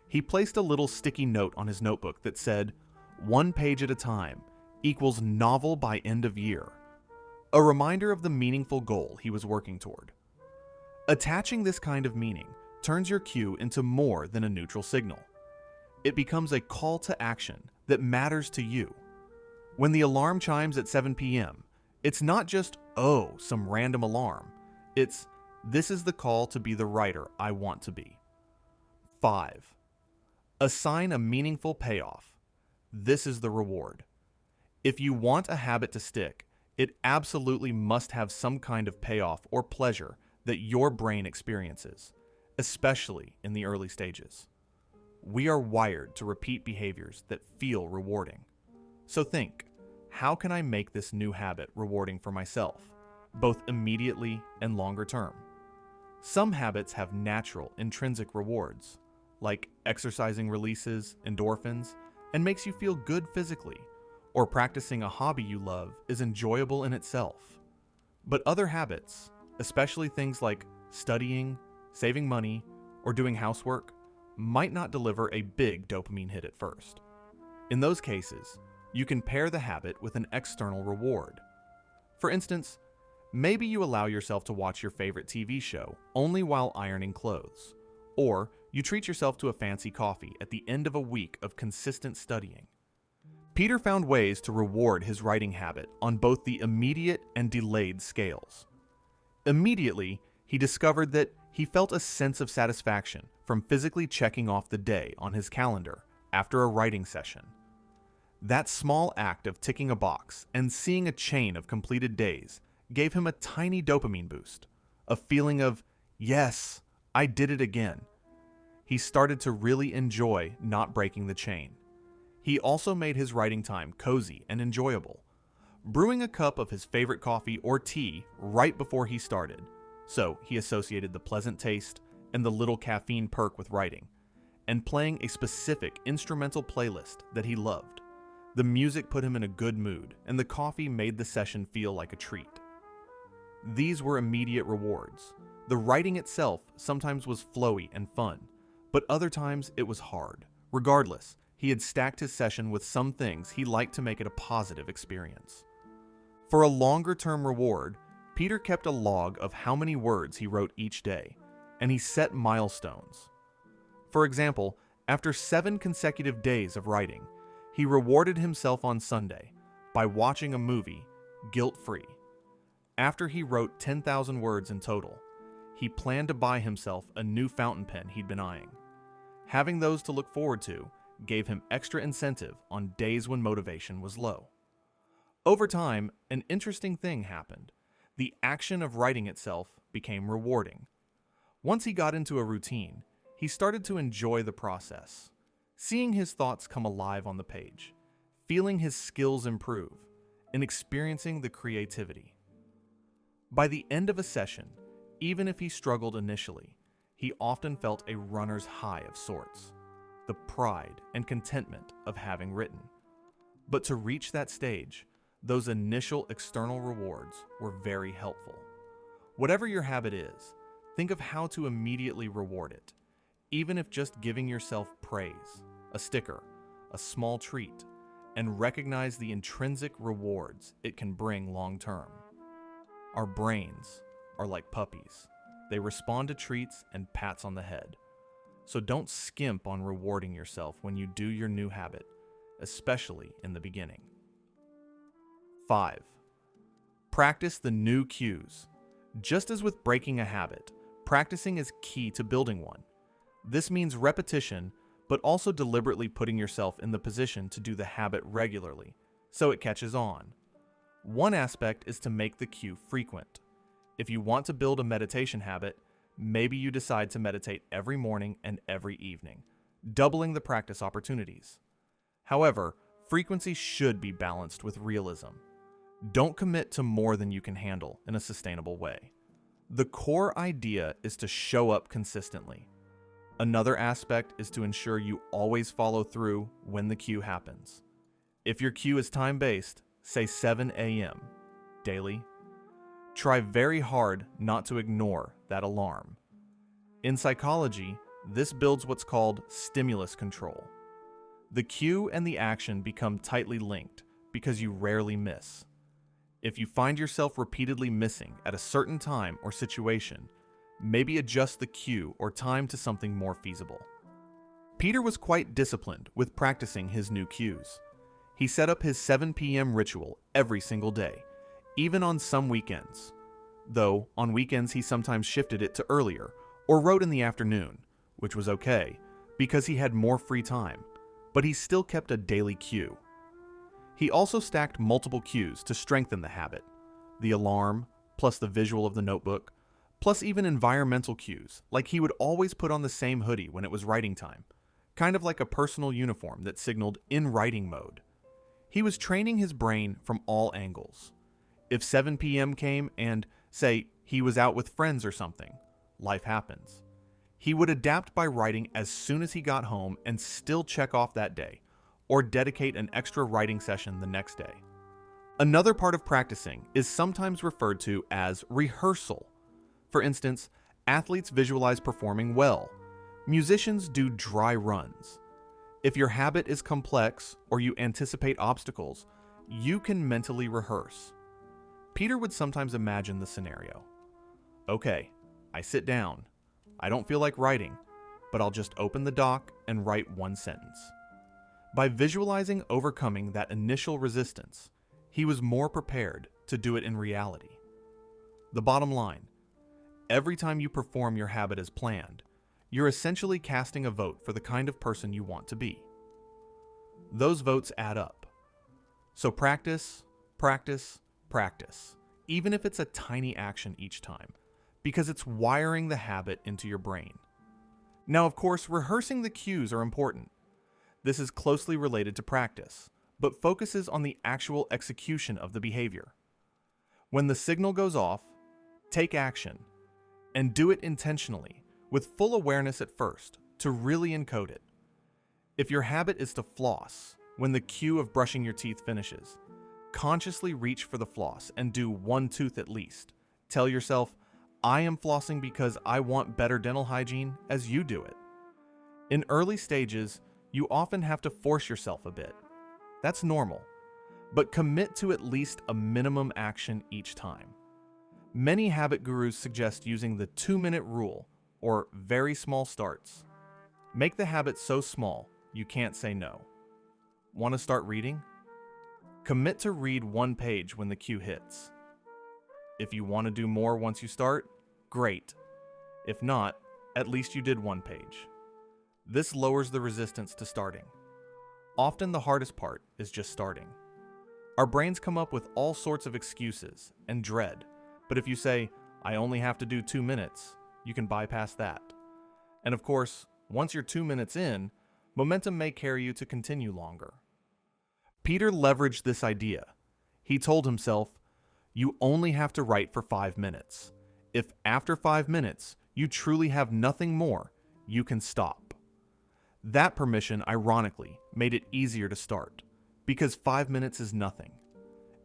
S1: He placed a little sticky note on his notebook that said, "1 page at a time equals novel by end of year," a reminder of the meaningful goal he was working toward. Attaching this kind of meaning turns your cue into more than a neutral signal. It becomes a call to action that matters to you. When the alarm chimes at 7 p.m., it's not just, oh, some random alarm. It's, this is the call to be the writer I want to be. 5. Assign a meaningful payoff. This is the reward. If you want a habit to stick, it absolutely must have some kind of payoff or pleasure that your brain experiences, especially in the early stages. We are wired to repeat behaviors that feel rewarding. So think, how can I make this new habit rewarding for myself, both immediately and longer term? Some habits have natural, intrinsic rewards, like exercising releases endorphins and makes you feel good physically, or practicing a hobby you love is enjoyable in itself. But other habits, especially things like studying, saving money, or doing housework, might not deliver a big dopamine hit at first. In those cases, you can pair the habit with an external reward. For instance, maybe you allow yourself to watch your favorite TV show only while ironing clothes, or you treat yourself to a fancy coffee at the end of a week of consistent studying. Peter found ways to reward his writing habit on both the immediate and delayed scales. Immediately, he discovered that he felt a sense of satisfaction from physically checking off the day on his calendar after a writing session. That small act of ticking a box and seeing a chain of completed days gave him a tiny dopamine boost, a feeling of, yes, I did it again. He started to really enjoy not breaking the chain. He also made his writing time cozy and enjoyable, brewing a cup of his favorite coffee or tea right before he started, so he associated the pleasant taste and the little caffeine perk with writing, and playing a specific instrumental playlist that he loved. The music put him in a good mood, and the coffee made the session feel like a treat. These were immediate rewards. The writing itself sometimes was flowy and fun, but other times it was hard. Regardless, he had stacked his session with some things he liked to make it a positive experience. For a longer-term reward, Peter kept a log of how many words he wrote each day, and he set milestones. For example, after 7 consecutive days of writing, he rewarded himself on Sunday by watching a movie, guilt-free. After he wrote 10,000 words in total, he planned to buy himself a new fountain pen he'd been eyeing. Having those to look forward to gave him extra incentive on days when motivation was low. Over time, an interesting thing happened. The action of writing itself became rewarding. Once he got into a routine, he started to enjoy the process, seeing his thoughts come alive on the page, feeling his skills improve, and experiencing the creativity. By the end of a session, even if he struggled initially, he often felt a runner's high of sorts. the pride and contentment of having written. But to reach that stage, those initial external rewards were very helpful. Whatever your habit is, think of how to immediately reward it, even if just giving yourself praise, a sticker, a small treat, and recognize the intrinsic rewards it can bring long term. Our brains are like puppies. They respond to treats and pats on the head. So don't skimp on rewarding yourself when you do your new habit, especially in the beginning. 5. Practice the new cues. Just as with breaking a habit, practicing is key to building one. This means repetition, but also deliberately putting yourself in the position to do the habit regularly, so it catches on. One aspect is to make the cue frequent. If you want to build a meditation habit, maybe you decide to meditate every morning and every evening, doubling the practice opportunities. However, frequency should be balanced with realism. Don't commit to more than you can handle in a sustainable way. The core idea is to show up consistently. Another aspect is to ensure you always follow through when the cue happens. If your cue is time-based, say 7 a.m. daily. Try very hard not to ignore that alarm. In psychology, this builds what's called stimulus control. The cue and the action become tightly linked because you rarely miss. If you find yourself repeatedly missing at a certain time or situation, maybe adjust the cue or time to something more feasible. Peter was quite disciplined with practicing his new cues. He set up his 7 p.m. ritual every single day, even on some weekends. Though, on weekends he sometimes shifted it to earlier, or wrote in the afternoon, which was okay, because he had more free time, but he still kept a daily cue. He also stacked multiple cues to strengthen the habit. The alarm, plus the visual of the notebook, plus even environmental cues, like he would always put on the same hoodie when it was writing time, kind of like a personal uniform that signaled in writing mode. He was training his brain from all angles. If 7 p.m. came and, say, he was out with friends or something, life happens. He would adapt by writing as soon as he got home and still check off that day, or dedicate an extra writing session the next day. Another part of practicing is sometimes referred to as rehearsal. For instance, athletes visualize performing well. Musicians do dry runs. If your habit is complex or you anticipate obstacles, you can mentally rehearse. Peter would sometimes imagine the scenario. Okay, I sit down. I don't feel like writing, but I'll just open the doc and write one sentence. By visualizing overcoming that initial resistance, he was more prepared to do it in reality. The bottom line, every time you perform your habit as planned, you're essentially casting a vote for the kind of person you want to be. Those votes add up. So practice, practice, practice, even if it's a tiny action each time, because it's wiring the habit into your brain. Now, of course, rehearsing the cues are important. This is closely related to practice, but focuses on the actual execution of the behavior. When the signal goes off, take action, and do it intentionally, with full awareness at first, to really encode it. If your habit is to floss, when the cue of brushing your teeth finishes, consciously reach for the floss and do one tooth at least. Tell yourself, I am flossing because I want better dental hygiene as you do it. In early stages, you often have to force yourself a bit. That's normal, but commit to at least a minimum action each time. Many habit gurus suggest using the 2-minute rule, or very small starts. Make the habit so small you can't say no. Want to start reading? Commit to read one page when the cue hits. If you want to do more once you start, great. If not, at least you did one page. This lowers the resistance to starting. Often the hardest part is just starting. Our brains come up with all sorts of excuses and dread, but if you say, I only have to do 2 minutes, you can bypass that. And of course, once you're 2 minutes in, momentum may carry you to continue longer. Peter leveraged this idea. He told himself, you only have to write for 5 minutes. If after 5 minutes you truly have nothing more, you can stop. That permission, ironically, made it easier to start, because 5 minutes is nothing.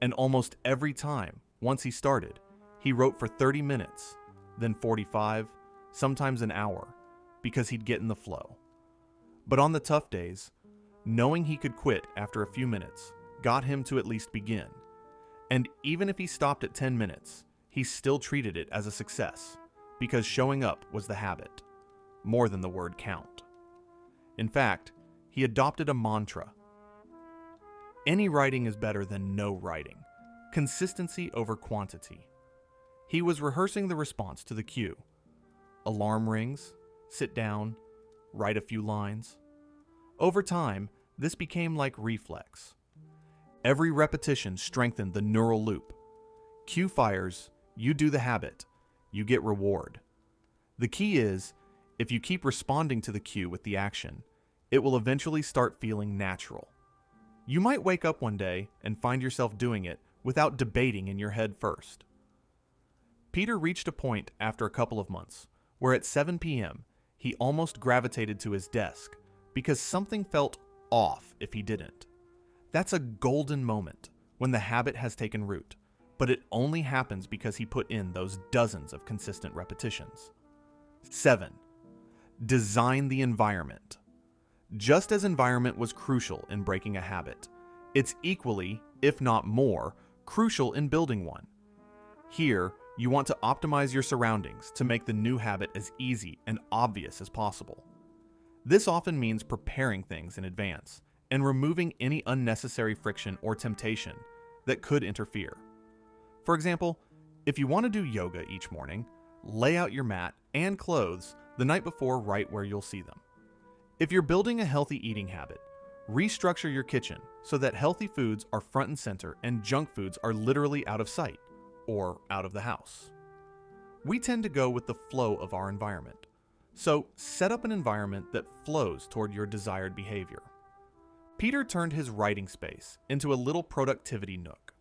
S1: And almost every time, once he started, he wrote for 30 minutes, then 45, sometimes an hour, because he'd get in the flow. But on the tough days, knowing he could quit after a few minutes got him to at least begin. And even if he stopped at 10 minutes, he still treated it as a success, because showing up was the habit, more than the word count. In fact, he adopted a mantra. Any writing is better than no writing. Consistency over quantity. He was rehearsing the response to the cue. Alarm rings, sit down, write a few lines. Over time, this became like reflex. Every repetition strengthened the neural loop. Cue fires, you do the habit, you get reward. The key is, if you keep responding to the cue with the action, it will eventually start feeling natural. You might wake up one day and find yourself doing it without debating in your head first. Peter reached a point after a couple of months where at 7 p.m. he almost gravitated to his desk because something felt off if he didn't. That's a golden moment when the habit has taken root, but it only happens because he put in those dozens of consistent repetitions. 7. Design the environment. Just as environment was crucial in breaking a habit, it's equally, if not more, crucial in building one. Here, you want to optimize your surroundings to make the new habit as easy and obvious as possible. This often means preparing things in advance and removing any unnecessary friction or temptation that could interfere. For example, if you want to do yoga each morning, lay out your mat and clothes the night before right where you'll see them. If you're building a healthy eating habit, restructure your kitchen so that healthy foods are front and center and junk foods are literally out of sight or out of the house. We tend to go with the flow of our environment, so set up an environment that flows toward your desired behavior. Peter turned his writing space into a little productivity nook.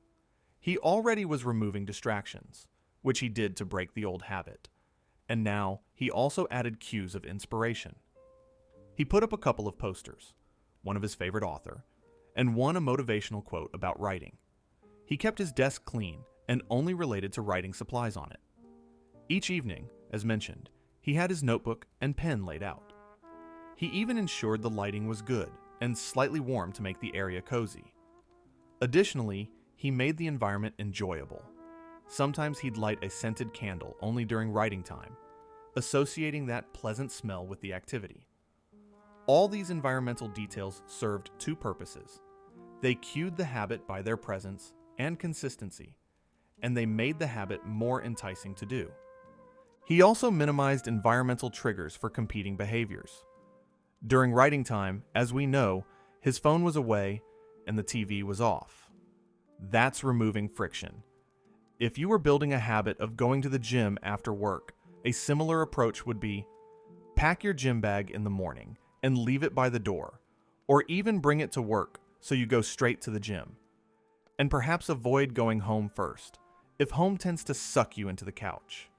S1: He already was removing distractions, which he did to break the old habit, and now he also added cues of inspiration. He put up a couple of posters, one of his favorite author, and one a motivational quote about writing. He kept his desk clean and only related to writing supplies on it. Each evening, as mentioned, he had his notebook and pen laid out. He even ensured the lighting was good and slightly warm to make the area cozy. Additionally, he made the environment enjoyable. Sometimes he'd light a scented candle only during writing time, associating that pleasant smell with the activity. All these environmental details served two purposes. They cued the habit by their presence and consistency, and they made the habit more enticing to do. He also minimized environmental triggers for competing behaviors. During writing time, as we know, his phone was away and the TV was off. That's removing friction. If you were building a habit of going to the gym after work, a similar approach would be pack your gym bag in the morning and leave it by the door, or even bring it to work so you go straight to the gym. And perhaps avoid going home first, if home tends to suck you into the couch.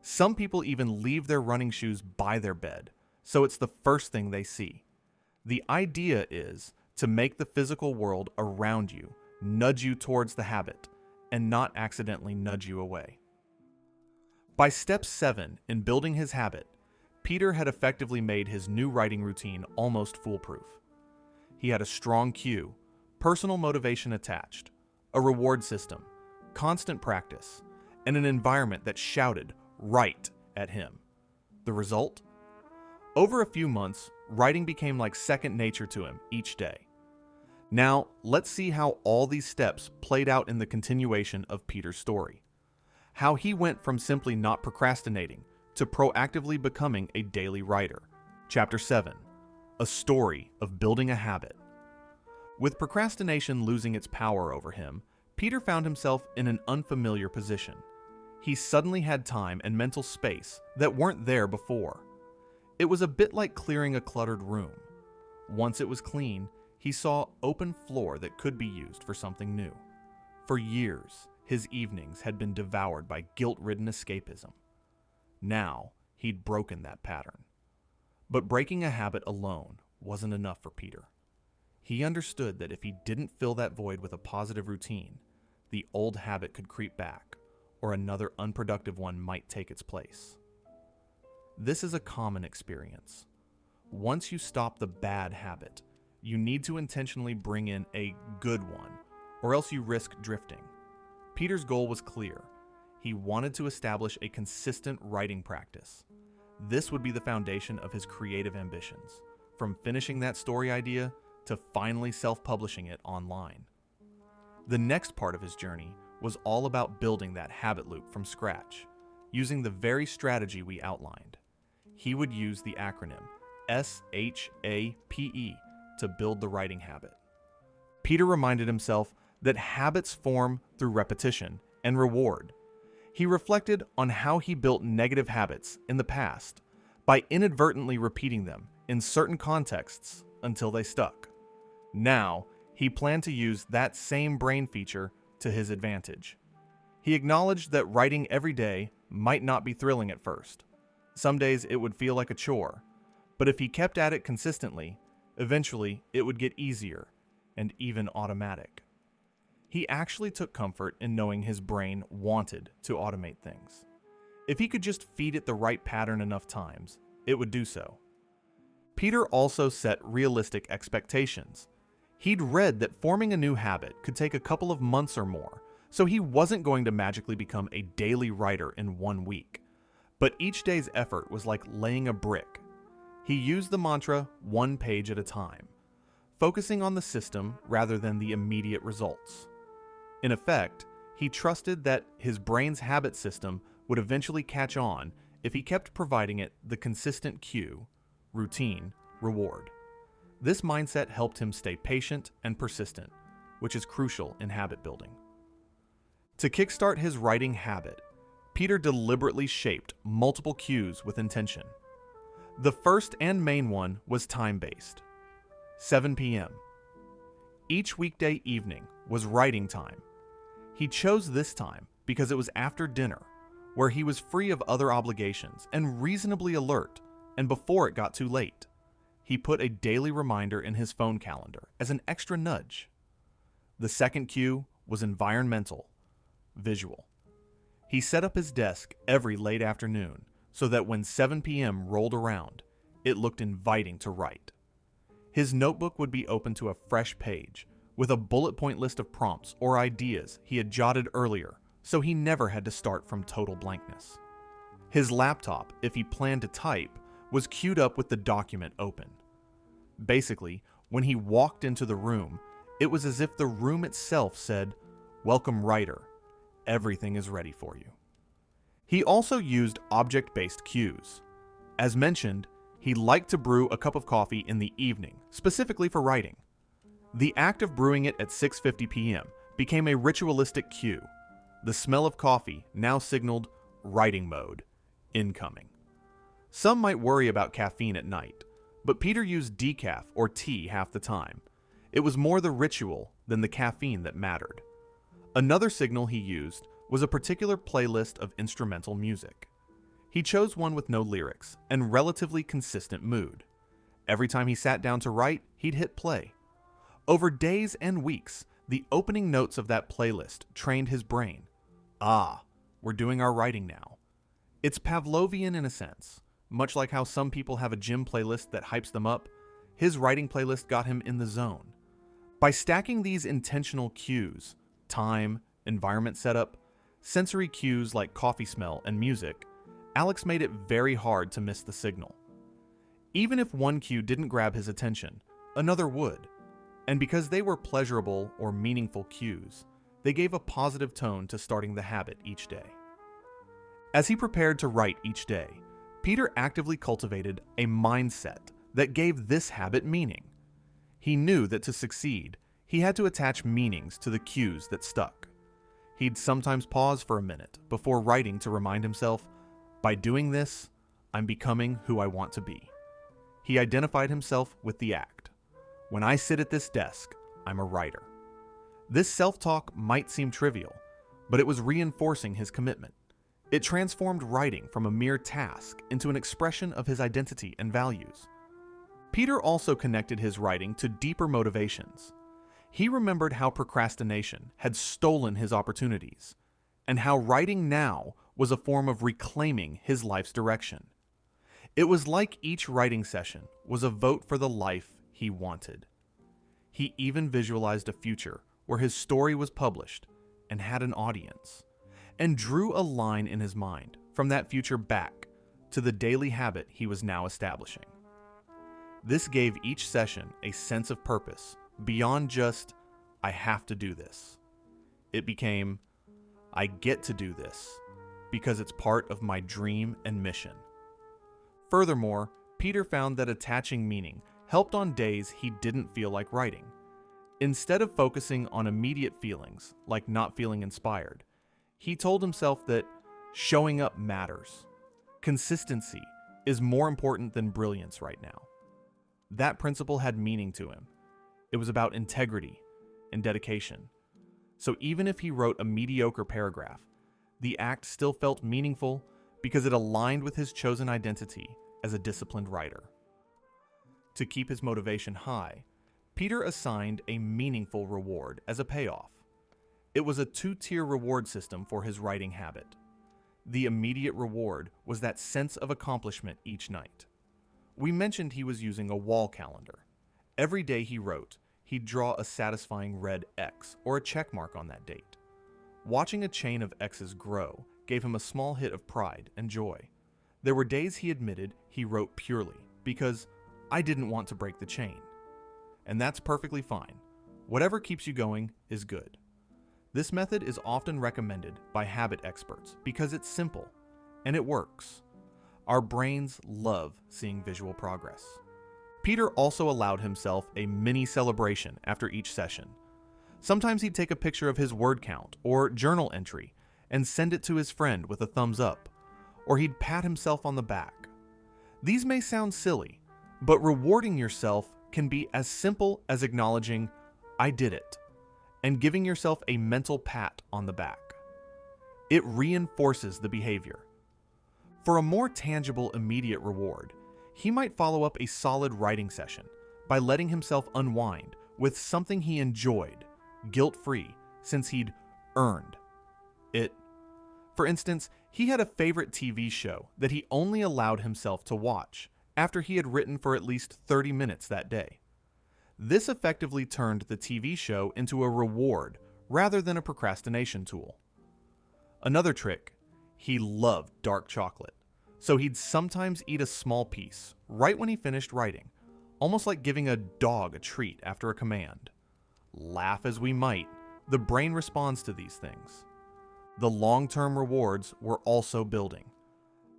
S1: Some people even leave their running shoes by their bed, so it's the first thing they see. The idea is to make the physical world around you nudge you towards the habit and not accidentally nudge you away. By step 7 in building his habit, Peter had effectively made his new writing routine almost foolproof. He had a strong cue, personal motivation attached, a reward system, constant practice, and an environment that shouted "Write" at him. The result? Over a few months, writing became like second nature to him each day. Now, let's see how all these steps played out in the continuation of Peter's story. How he went from simply not procrastinating to proactively becoming a daily writer. Chapter 7. A story of building a habit. With procrastination losing its power over him, Peter found himself in an unfamiliar position. He suddenly had time and mental space that weren't there before. It was a bit like clearing a cluttered room. Once it was clean, he saw open floor that could be used for something new. For years, his evenings had been devoured by guilt-ridden escapism. Now, he'd broken that pattern. But breaking a habit alone wasn't enough for Peter. He understood that if he didn't fill that void with a positive routine, the old habit could creep back, or another unproductive one might take its place. This is a common experience. Once you stop the bad habit, you need to intentionally bring in a good one, or else you risk drifting. Peter's goal was clear. He wanted to establish a consistent writing practice. This would be the foundation of his creative ambitions, from finishing that story idea to finally self-publishing it online. The next part of his journey was all about building that habit loop from scratch, using the very strategy we outlined. He would use the acronym SHAPE to build the writing habit. Peter reminded himself that habits form through repetition and reward. He reflected on how he built negative habits in the past by inadvertently repeating them in certain contexts until they stuck. Now, he planned to use that same brain feature to his advantage. He acknowledged that writing every day might not be thrilling at first. Some days it would feel like a chore, but if he kept at it consistently, eventually it would get easier and even automatic. He actually took comfort in knowing his brain wanted to automate things. If he could just feed it the right pattern enough times, it would do so. Peter also set realistic expectations. He'd read that forming a new habit could take a couple of months or more, so he wasn't going to magically become a daily writer in 1 week. But each day's effort was like laying a brick. He used the mantra 1 page at a time, focusing on the system rather than the immediate results. In effect, he trusted that his brain's habit system would eventually catch on if he kept providing it the consistent cue, routine, reward. This mindset helped him stay patient and persistent, which is crucial in habit building. To kickstart his writing habit, Peter deliberately shaped multiple cues with intention. The first and main one was time-based. 7 p.m. Each weekday evening was writing time. He chose this time because it was after dinner, where he was free of other obligations and reasonably alert, and before it got too late. He put a daily reminder in his phone calendar as an extra nudge. The second cue was environmental, visual. He set up his desk every late afternoon so that when 7 p.m. rolled around, it looked inviting to write. His notebook would be open to a fresh page with a bullet point list of prompts or ideas he had jotted earlier, so he never had to start from total blankness. His laptop, if he planned to type, was queued up with the document open. Basically, when he walked into the room, it was as if the room itself said, "Welcome, writer. Everything is ready for you." He also used object-based cues. As mentioned, he liked to brew a cup of coffee in the evening, specifically for writing. The act of brewing it at 6:50 p.m. became a ritualistic cue. The smell of coffee now signaled writing mode, incoming. Some might worry about caffeine at night, but Peter used decaf or tea half the time. It was more the ritual than the caffeine that mattered. Another signal he used was a particular playlist of instrumental music. He chose one with no lyrics and relatively consistent mood. Every time he sat down to write, he'd hit play. Over days and weeks, the opening notes of that playlist trained his brain. Ah, we're doing our writing now. It's Pavlovian in a sense. Much like how some people have a gym playlist that hypes them up, his writing playlist got him in the zone. By stacking these intentional cues, time, environment setup, sensory cues like coffee smell and music, Alex made it very hard to miss the signal. Even if one cue didn't grab his attention, another would. And because they were pleasurable or meaningful cues, they gave a positive tone to starting the habit each day. As he prepared to write each day, Peter actively cultivated a mindset that gave this habit meaning. He knew that to succeed, he had to attach meanings to the cues that stuck. He'd sometimes pause for a minute before writing to remind himself, by doing this, I'm becoming who I want to be. He identified himself with the act. When I sit at this desk, I'm a writer. This self-talk might seem trivial, but it was reinforcing his commitment. It transformed writing from a mere task into an expression of his identity and values. Peter also connected his writing to deeper motivations. He remembered how procrastination had stolen his opportunities, and how writing now was a form of reclaiming his life's direction. It was like each writing session was a vote for the life he wanted. He even visualized a future where his story was published and had an audience, and drew a line in his mind from that future back to the daily habit he was now establishing. This gave each session a sense of purpose beyond just, I have to do this. It became, I get to do this because it's part of my dream and mission. Furthermore, Peter found that attaching meaning helped on days he didn't feel like writing. Instead of focusing on immediate feelings, like not feeling inspired, he told himself that showing up matters. Consistency is more important than brilliance right now. That principle had meaning to him. It was about integrity and dedication. So even if he wrote a mediocre paragraph, the act still felt meaningful because it aligned with his chosen identity as a disciplined writer. To keep his motivation high, Peter assigned a meaningful reward as a payoff. It was a 2-tier reward system for his writing habit. The immediate reward was that sense of accomplishment each night. We mentioned he was using a wall calendar. Every day he wrote, he'd draw a satisfying red X or a check mark on that date. Watching a chain of X's grow gave him a small hit of pride and joy. There were days he admitted he wrote purely because I didn't want to break the chain. And that's perfectly fine. Whatever keeps you going is good. This method is often recommended by habit experts because it's simple and it works. Our brains love seeing visual progress. Peter also allowed himself a mini celebration after each session. Sometimes he'd take a picture of his word count or journal entry and send it to his friend with a thumbs up, or he'd pat himself on the back. These may sound silly, but rewarding yourself can be as simple as acknowledging, I did it, and giving yourself a mental pat on the back. It reinforces the behavior. For a more tangible, immediate reward, he might follow up a solid writing session by letting himself unwind with something he enjoyed, guilt-free, since he'd earned it. For instance, he had a favorite TV show that he only allowed himself to watch after he had written for at least 30 minutes that day. This effectively turned the TV show into a reward rather than a procrastination tool. Another trick, he loved dark chocolate, so he'd sometimes eat a small piece right when he finished writing, almost like giving a dog a treat after a command. Laugh as we might, the brain responds to these things. The long-term rewards were also building.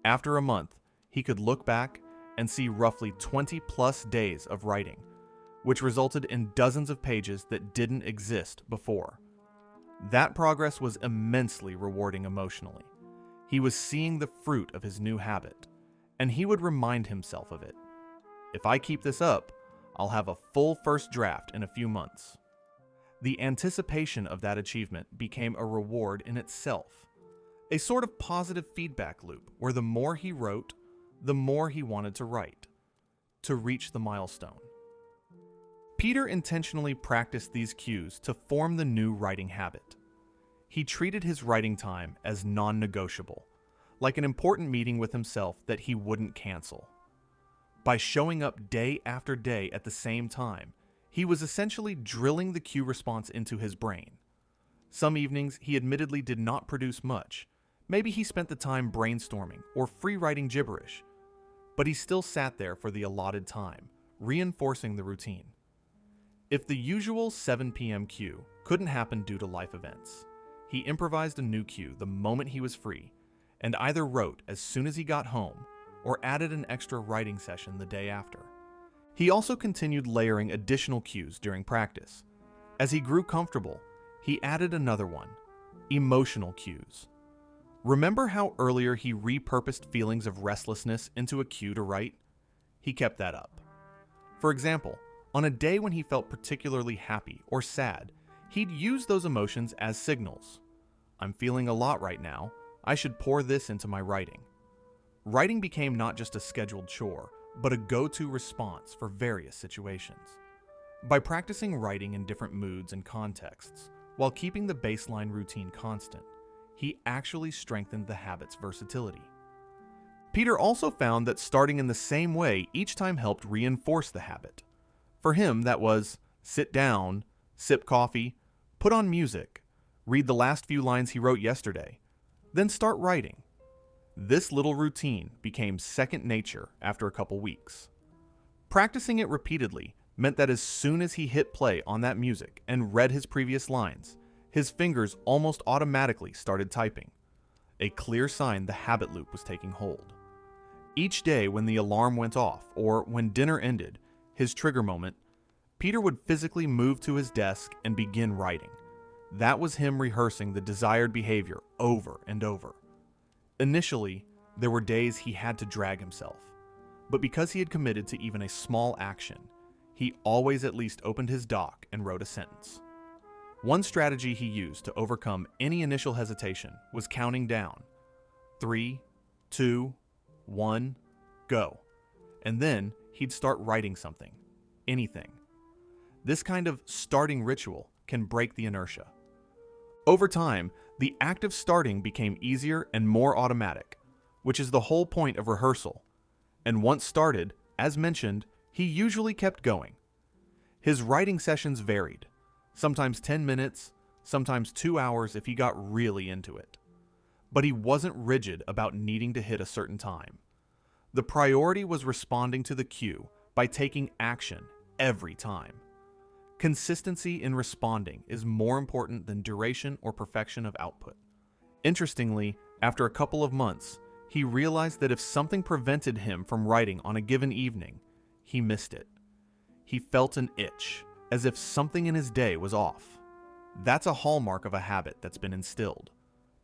S1: After a month, he could look back and see roughly 20 plus days of writing, which resulted in dozens of pages that didn't exist before. That progress was immensely rewarding emotionally. He was seeing the fruit of his new habit, and he would remind himself of it. If I keep this up, I'll have a full first draft in a few months. The anticipation of that achievement became a reward in itself, a sort of positive feedback loop where the more he wrote, the more he wanted to write, to reach the milestone. Peter intentionally practiced these cues to form the new writing habit. He treated his writing time as non-negotiable, like an important meeting with himself that he wouldn't cancel. By showing up day after day at the same time, he was essentially drilling the cue response into his brain. Some evenings he admittedly did not produce much. Maybe he spent the time brainstorming or free writing gibberish, but he still sat there for the allotted time, reinforcing the routine. If the usual 7 p.m. cue couldn't happen due to life events, he improvised a new cue the moment he was free, and either wrote as soon as he got home or added an extra writing session the day after. He also continued layering additional cues during practice. As he grew comfortable, he added another one, emotional cues. Remember how earlier he repurposed feelings of restlessness into a cue to write? He kept that up. For example, on a day when he felt particularly happy or sad, he'd use those emotions as signals. I'm feeling a lot right now, I should pour this into my writing. Writing became not just a scheduled chore, but a go-to response for various situations. By practicing writing in different moods and contexts, while keeping the baseline routine constant, he actually strengthened the habit's versatility. Peter also found that starting in the same way each time helped reinforce the habit. For him, that was sit down, sip coffee, put on music, read the last few lines he wrote yesterday, then start writing. This little routine became second nature after a couple weeks. Practicing it repeatedly meant that as soon as he hit play on that music and read his previous lines, his fingers almost automatically started typing, a clear sign the habit loop was taking hold. Each day when the alarm went off or when dinner ended, his trigger moment, Peter would physically move to his desk and begin writing. That was him rehearsing the desired behavior over and over. Initially, there were days he had to drag himself, but because he had committed to even a small action, he always at least opened his doc and wrote a sentence. One strategy he used to overcome any initial hesitation was counting down. 3, 2, 1, go. And then he'd start writing something, anything. This kind of starting ritual can break the inertia. Over time, the act of starting became easier and more automatic, which is the whole point of rehearsal. And once started, as mentioned, he usually kept going. His writing sessions varied, sometimes 10 minutes, sometimes 2 hours if he got really into it. But he wasn't rigid about needing to hit a certain time. The priority was responding to the cue by taking action every time. Consistency in responding is more important than duration or perfection of output. Interestingly, after a couple of months, he realized that if something prevented him from writing on a given evening, he missed it. He felt an itch, as if something in his day was off. That's a hallmark of a habit that's been instilled.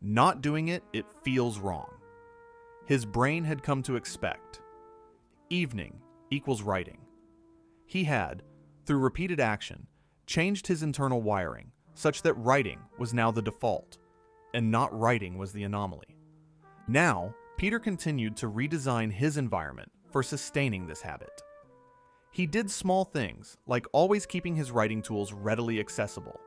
S1: Not doing it, it feels wrong. His brain had come to expect evening equals writing. He had, through repeated action, changed his internal wiring such that writing was now the default, and not writing was the anomaly. Now, Peter continued to redesign his environment for sustaining this habit. He did small things like always keeping his writing tools readily accessible,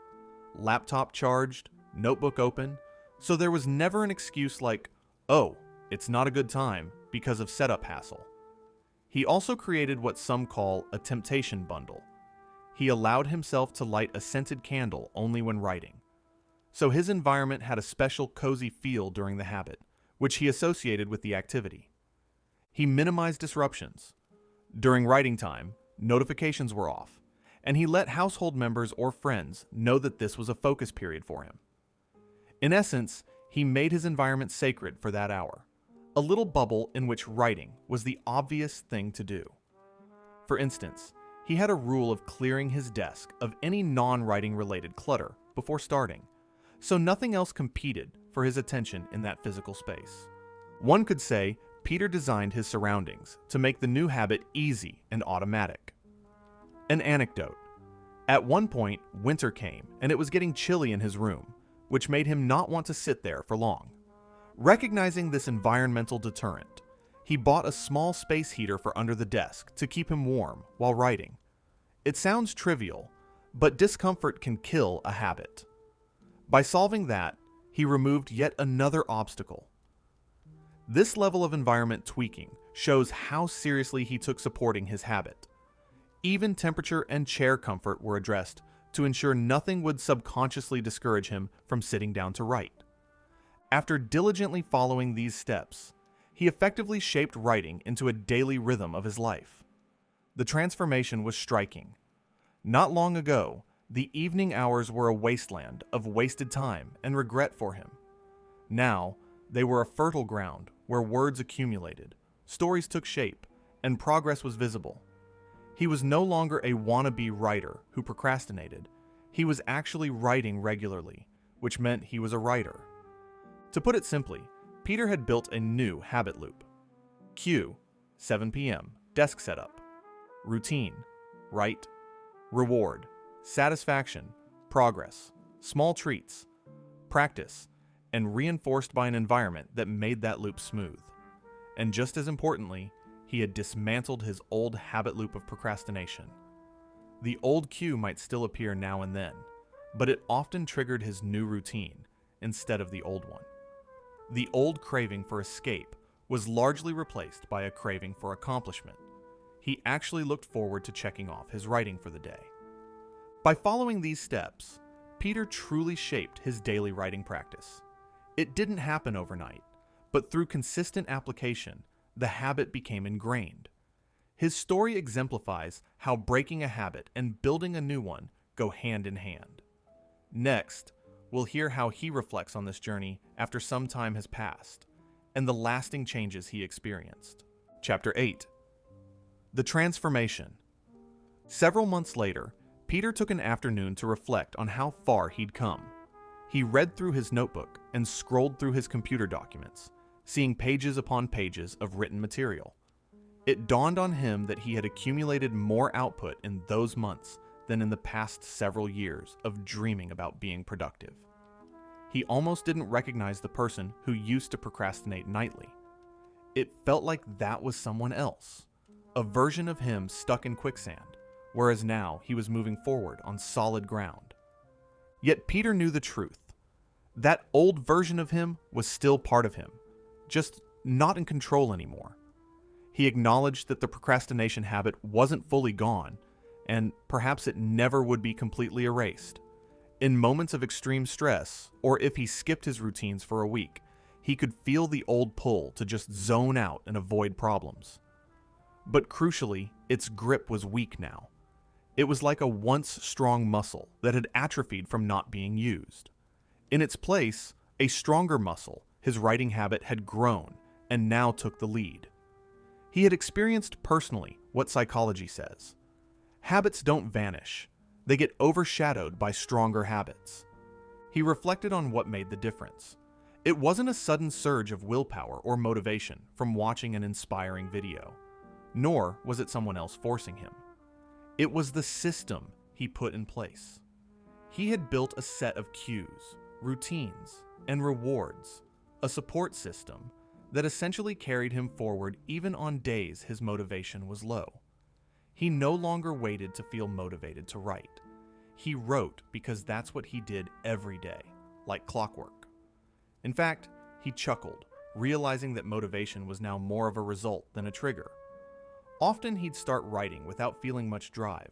S1: laptop charged, notebook open, so there was never an excuse like, oh, it's not a good time because of setup hassle. He also created what some call a temptation bundle. He allowed himself to light a scented candle only when writing. So his environment had a special cozy feel during the habit, which he associated with the activity. He minimized disruptions. During writing time, notifications were off, and he let household members or friends know that this was a focus period for him. In essence, he made his environment sacred for that hour, a little bubble in which writing was the obvious thing to do. For instance, he had a rule of clearing his desk of any non-writing related clutter before starting, so nothing else competed for his attention in that physical space. One could say Peter designed his surroundings to make the new habit easy and automatic. An anecdote. At one point, winter came and it was getting chilly in his room, which made him not want to sit there for long. Recognizing this environmental deterrent, he bought a small space heater for under the desk to keep him warm while writing. It sounds trivial, but discomfort can kill a habit. By solving that, he removed yet another obstacle. This level of environment tweaking shows how seriously he took supporting his habit. Even temperature and chair comfort were addressed to ensure nothing would subconsciously discourage him from sitting down to write. After diligently following these steps, he effectively shaped writing into a daily rhythm of his life. The transformation was striking. Not long ago, the evening hours were a wasteland of wasted time and regret for him. Now, they were a fertile ground where words accumulated, stories took shape, and progress was visible. He was no longer a wannabe writer who procrastinated. He was actually writing regularly, which meant he was a writer. To put it simply, Peter had built a new habit loop. Cue, 7 p.m., desk setup. Routine, write. Reward, satisfaction, progress, small treats. Practice, and reinforced by an environment that made that loop smooth. And just as importantly, he had dismantled his old habit loop of procrastination. The old cue might still appear now and then, but it often triggered his new routine instead of the old one. The old craving for escape was largely replaced by a craving for accomplishment. He actually looked forward to checking off his writing for the day. By following these steps, Peter truly shaped his daily writing practice. It didn't happen overnight, but through consistent application, the habit became ingrained. His story exemplifies how breaking a habit and building a new one go hand in hand. Next, we'll hear how he reflects on this journey after some time has passed, and the lasting changes he experienced. Chapter 8. The Transformation. Several months later, Peter took an afternoon to reflect on how far he'd come. He read through his notebook and scrolled through his computer documents, seeing pages upon pages of written material. It dawned on him that he had accumulated more output in those months than in the past several years of dreaming about being productive. He almost didn't recognize the person who used to procrastinate nightly. It felt like that was someone else, a version of him stuck in quicksand, whereas now he was moving forward on solid ground. Yet Peter knew the truth. That old version of him was still part of him, just not in control anymore. He acknowledged that the procrastination habit wasn't fully gone, and perhaps it never would be completely erased. In moments of extreme stress, or if he skipped his routines for a week, he could feel the old pull to just zone out and avoid problems. But crucially, its grip was weak now. It was like a once strong muscle that had atrophied from not being used. In its place, a stronger muscle, his writing habit, had grown and now took the lead. He had experienced personally what psychology says. Habits don't vanish. They get overshadowed by stronger habits. He reflected on what made the difference. It wasn't a sudden surge of willpower or motivation from watching an inspiring video, nor was it someone else forcing him. It was the system he put in place. He had built a set of cues, routines, and rewards, a support system that essentially carried him forward even on days his motivation was low. He no longer waited to feel motivated to write. He wrote because that's what he did every day, like clockwork. In fact, he chuckled, realizing that motivation was now more of a result than a trigger. Often he'd start writing without feeling much drive,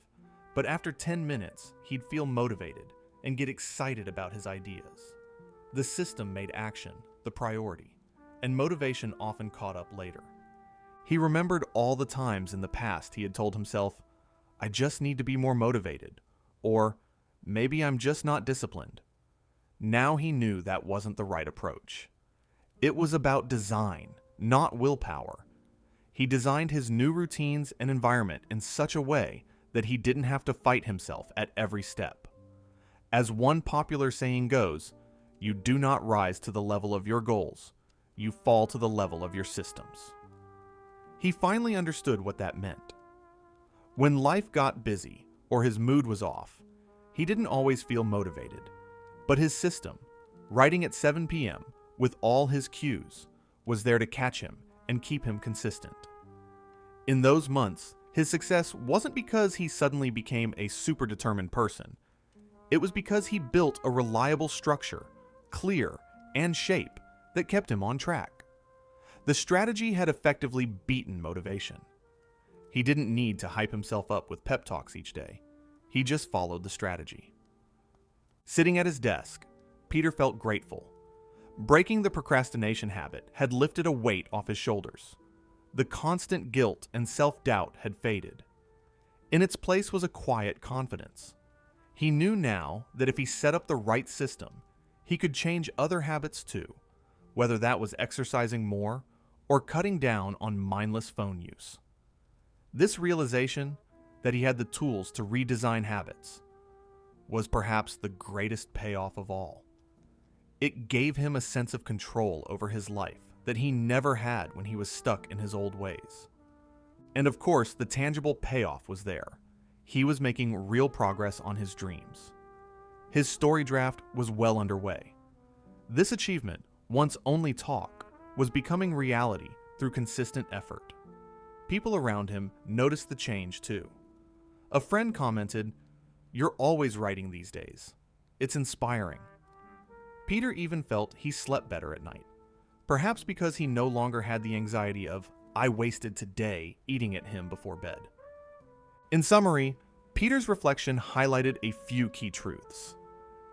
S1: but after 10 minutes, he'd feel motivated and get excited about his ideas. The system made action the priority, and motivation often caught up later. He remembered all the times in the past he had told himself, "I just need to be more motivated," or "maybe I'm just not disciplined." Now he knew that wasn't the right approach. It was about design, not willpower. He designed his new routines and environment in such a way that he didn't have to fight himself at every step. As one popular saying goes, you do not rise to the level of your goals, you fall to the level of your systems. He finally understood what that meant. When life got busy or his mood was off, he didn't always feel motivated, but his system, writing at 7 p.m. with all his cues, was there to catch him and keep him consistent. In those months, his success wasn't because he suddenly became a super determined person. It was because he built a reliable structure, clear, and shape that kept him on track. The strategy had effectively beaten motivation. He didn't need to hype himself up with pep talks each day. He just followed the strategy. Sitting at his desk, Peter felt grateful. Breaking the procrastination habit had lifted a weight off his shoulders. The constant guilt and self-doubt had faded. In its place was a quiet confidence. He knew now that if he set up the right system, he could change other habits too, whether that was exercising more or cutting down on mindless phone use. This realization that he had the tools to redesign habits was perhaps the greatest payoff of all. It gave him a sense of control over his life that he never had when he was stuck in his old ways. And of course, the tangible payoff was there. He was making real progress on his dreams. His story draft was well underway. This achievement, once only talk, was becoming reality through consistent effort. People around him noticed the change too. A friend commented, "You're always writing these days. It's inspiring." Peter even felt he slept better at night, perhaps because he no longer had the anxiety of, "I wasted today eating at him before bed." In summary, Peter's reflection highlighted a few key truths.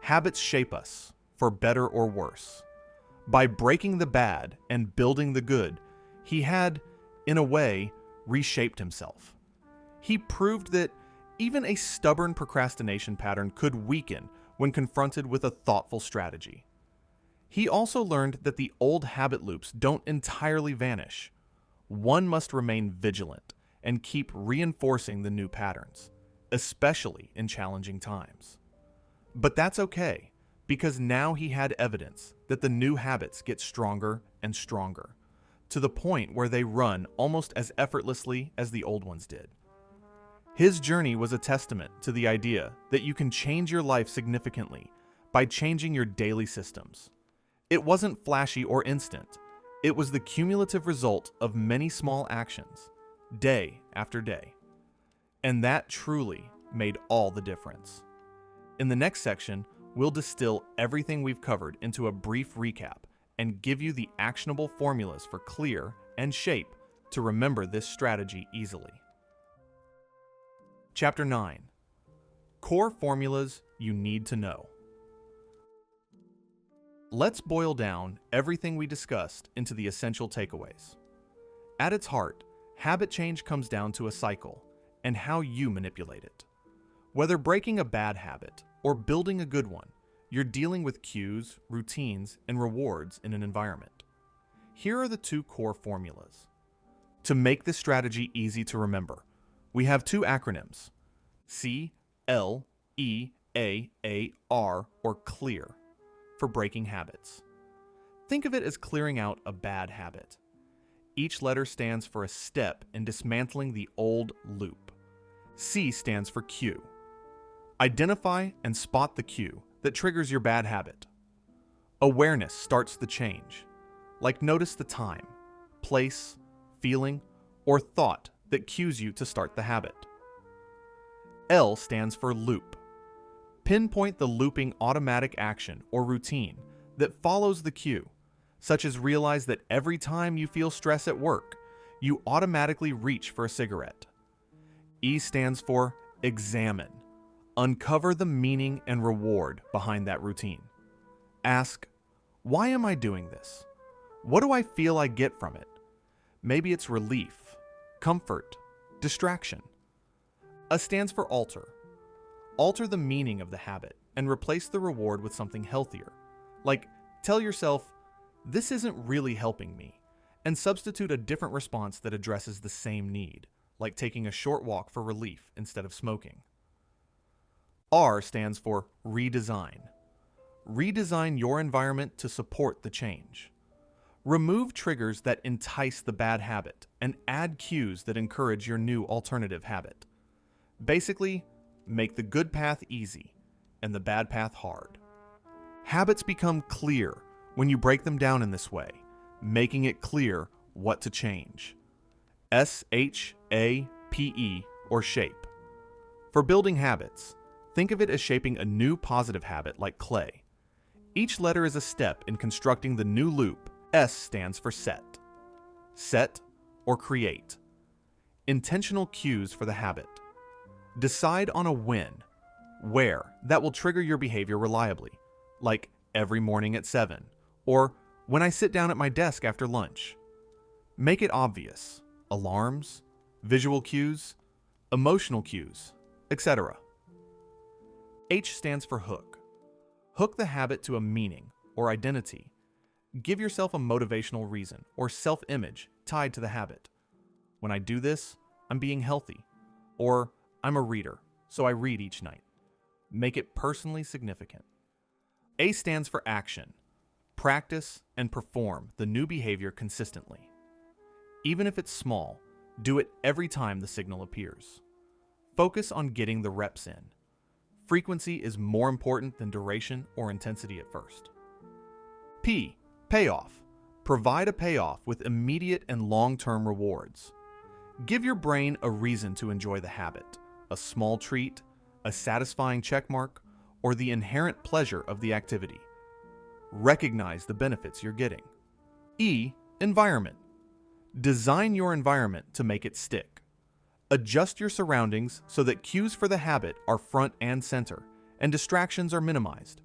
S1: Habits shape us, for better or worse. By breaking the bad and building the good, he had, in a way, reshaped himself. He proved that even a stubborn procrastination pattern could weaken when confronted with a thoughtful strategy. He also learned that the old habit loops don't entirely vanish. One must remain vigilant and keep reinforcing the new patterns, especially in challenging times. But that's okay, because now he had evidence that the new habits get stronger and stronger, to the point where they run almost as effortlessly as the old ones did. His journey was a testament to the idea that you can change your life significantly by changing your daily systems. It wasn't flashy or instant. It was the cumulative result of many small actions, day after day. And that truly made all the difference. In the next section, we'll distill everything we've covered into a brief recap and give you the actionable formulas for CLEAR and SHAPE to remember this strategy easily. Chapter 9. Core Formulas You Need to Know. Let's boil down everything we discussed into the essential takeaways. At its heart, habit change comes down to a cycle and how you manipulate it. Whether breaking a bad habit or building a good one, you're dealing with cues, routines, and rewards in an environment. Here are the two core formulas. To make this strategy easy to remember, we have two acronyms, CLEAAR or CLEAR, for breaking habits. Think of it as clearing out a bad habit. Each letter stands for a step in dismantling the old loop. C stands for cue. Identify and spot the cue that triggers your bad habit. Awareness starts the change, like notice the time, place, feeling, or thought that cues you to start the habit. L stands for loop. Pinpoint the looping automatic action or routine that follows the cue, such as realize that every time you feel stress at work, you automatically reach for a cigarette. E stands for examine. Uncover the meaning and reward behind that routine. Ask, why am I doing this? What do I feel I get from it? Maybe it's relief, comfort, distraction. A stands for alter. Alter the meaning of the habit and replace the reward with something healthier. Like, tell yourself, this isn't really helping me, and substitute a different response that addresses the same need, like taking a short walk for relief instead of smoking. R stands for redesign. Redesign your environment to support the change. Remove triggers that entice the bad habit and add cues that encourage your new alternative habit. Basically, make the good path easy and the bad path hard. Habits become clear when you break them down in this way, making it clear what to change. SHAPE or shape. For building habits, think of it as shaping a new positive habit like clay. Each letter is a step in constructing the new loop. S stands for set. Set or create. Intentional cues for the habit. Decide on a when, where that will trigger your behavior reliably, like every morning at 7, or when I sit down at my desk after lunch. Make it obvious, alarms, visual cues, emotional cues, etc. H stands for hook. Hook the habit to a meaning or identity. Give yourself a motivational reason or self-image tied to the habit. When I do this, I'm being healthy. Or I'm a reader, so I read each night. Make it personally significant. A stands for action. Practice and perform the new behavior consistently. Even if it's small, do it every time the signal appears. Focus on getting the reps in. Frequency is more important than duration or intensity at first. P. Payoff. Provide a payoff with immediate and long-term rewards. Give your brain a reason to enjoy the habit, a small treat, a satisfying checkmark, or the inherent pleasure of the activity. Recognize the benefits you're getting. E. Environment. Design your environment to make it stick. Adjust your surroundings so that cues for the habit are front and center, and distractions are minimized.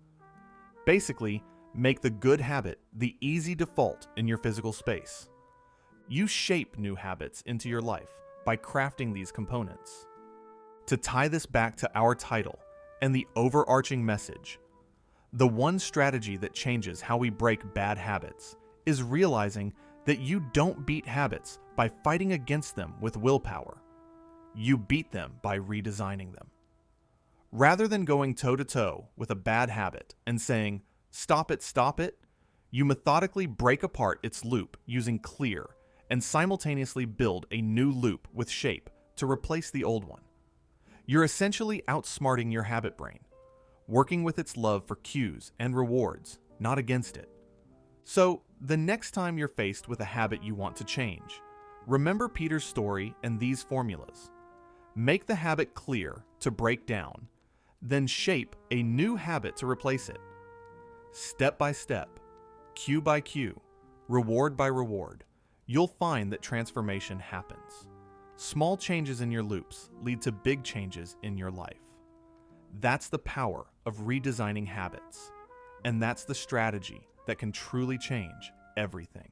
S1: Basically, make the good habit the easy default in your physical space. You shape new habits into your life by crafting these components. To tie this back to our title and the overarching message, the one strategy that changes how we break bad habits is realizing that you don't beat habits by fighting against them with willpower. You beat them by redesigning them. Rather than going toe-to-toe with a bad habit and saying, stop it, you methodically break apart its loop using CLEAAR and simultaneously build a new loop with shape to replace the old one. You're essentially outsmarting your habit brain, working with its love for cues and rewards, not against it. So, the next time you're faced with a habit you want to change, remember Peter's story and these formulas. Make the habit clear to break down, then shape a new habit to replace it. Step by step, cue by cue, reward by reward, you'll find that transformation happens. Small changes in your loops lead to big changes in your life. That's the power of redesigning habits, and that's the strategy that can truly change everything.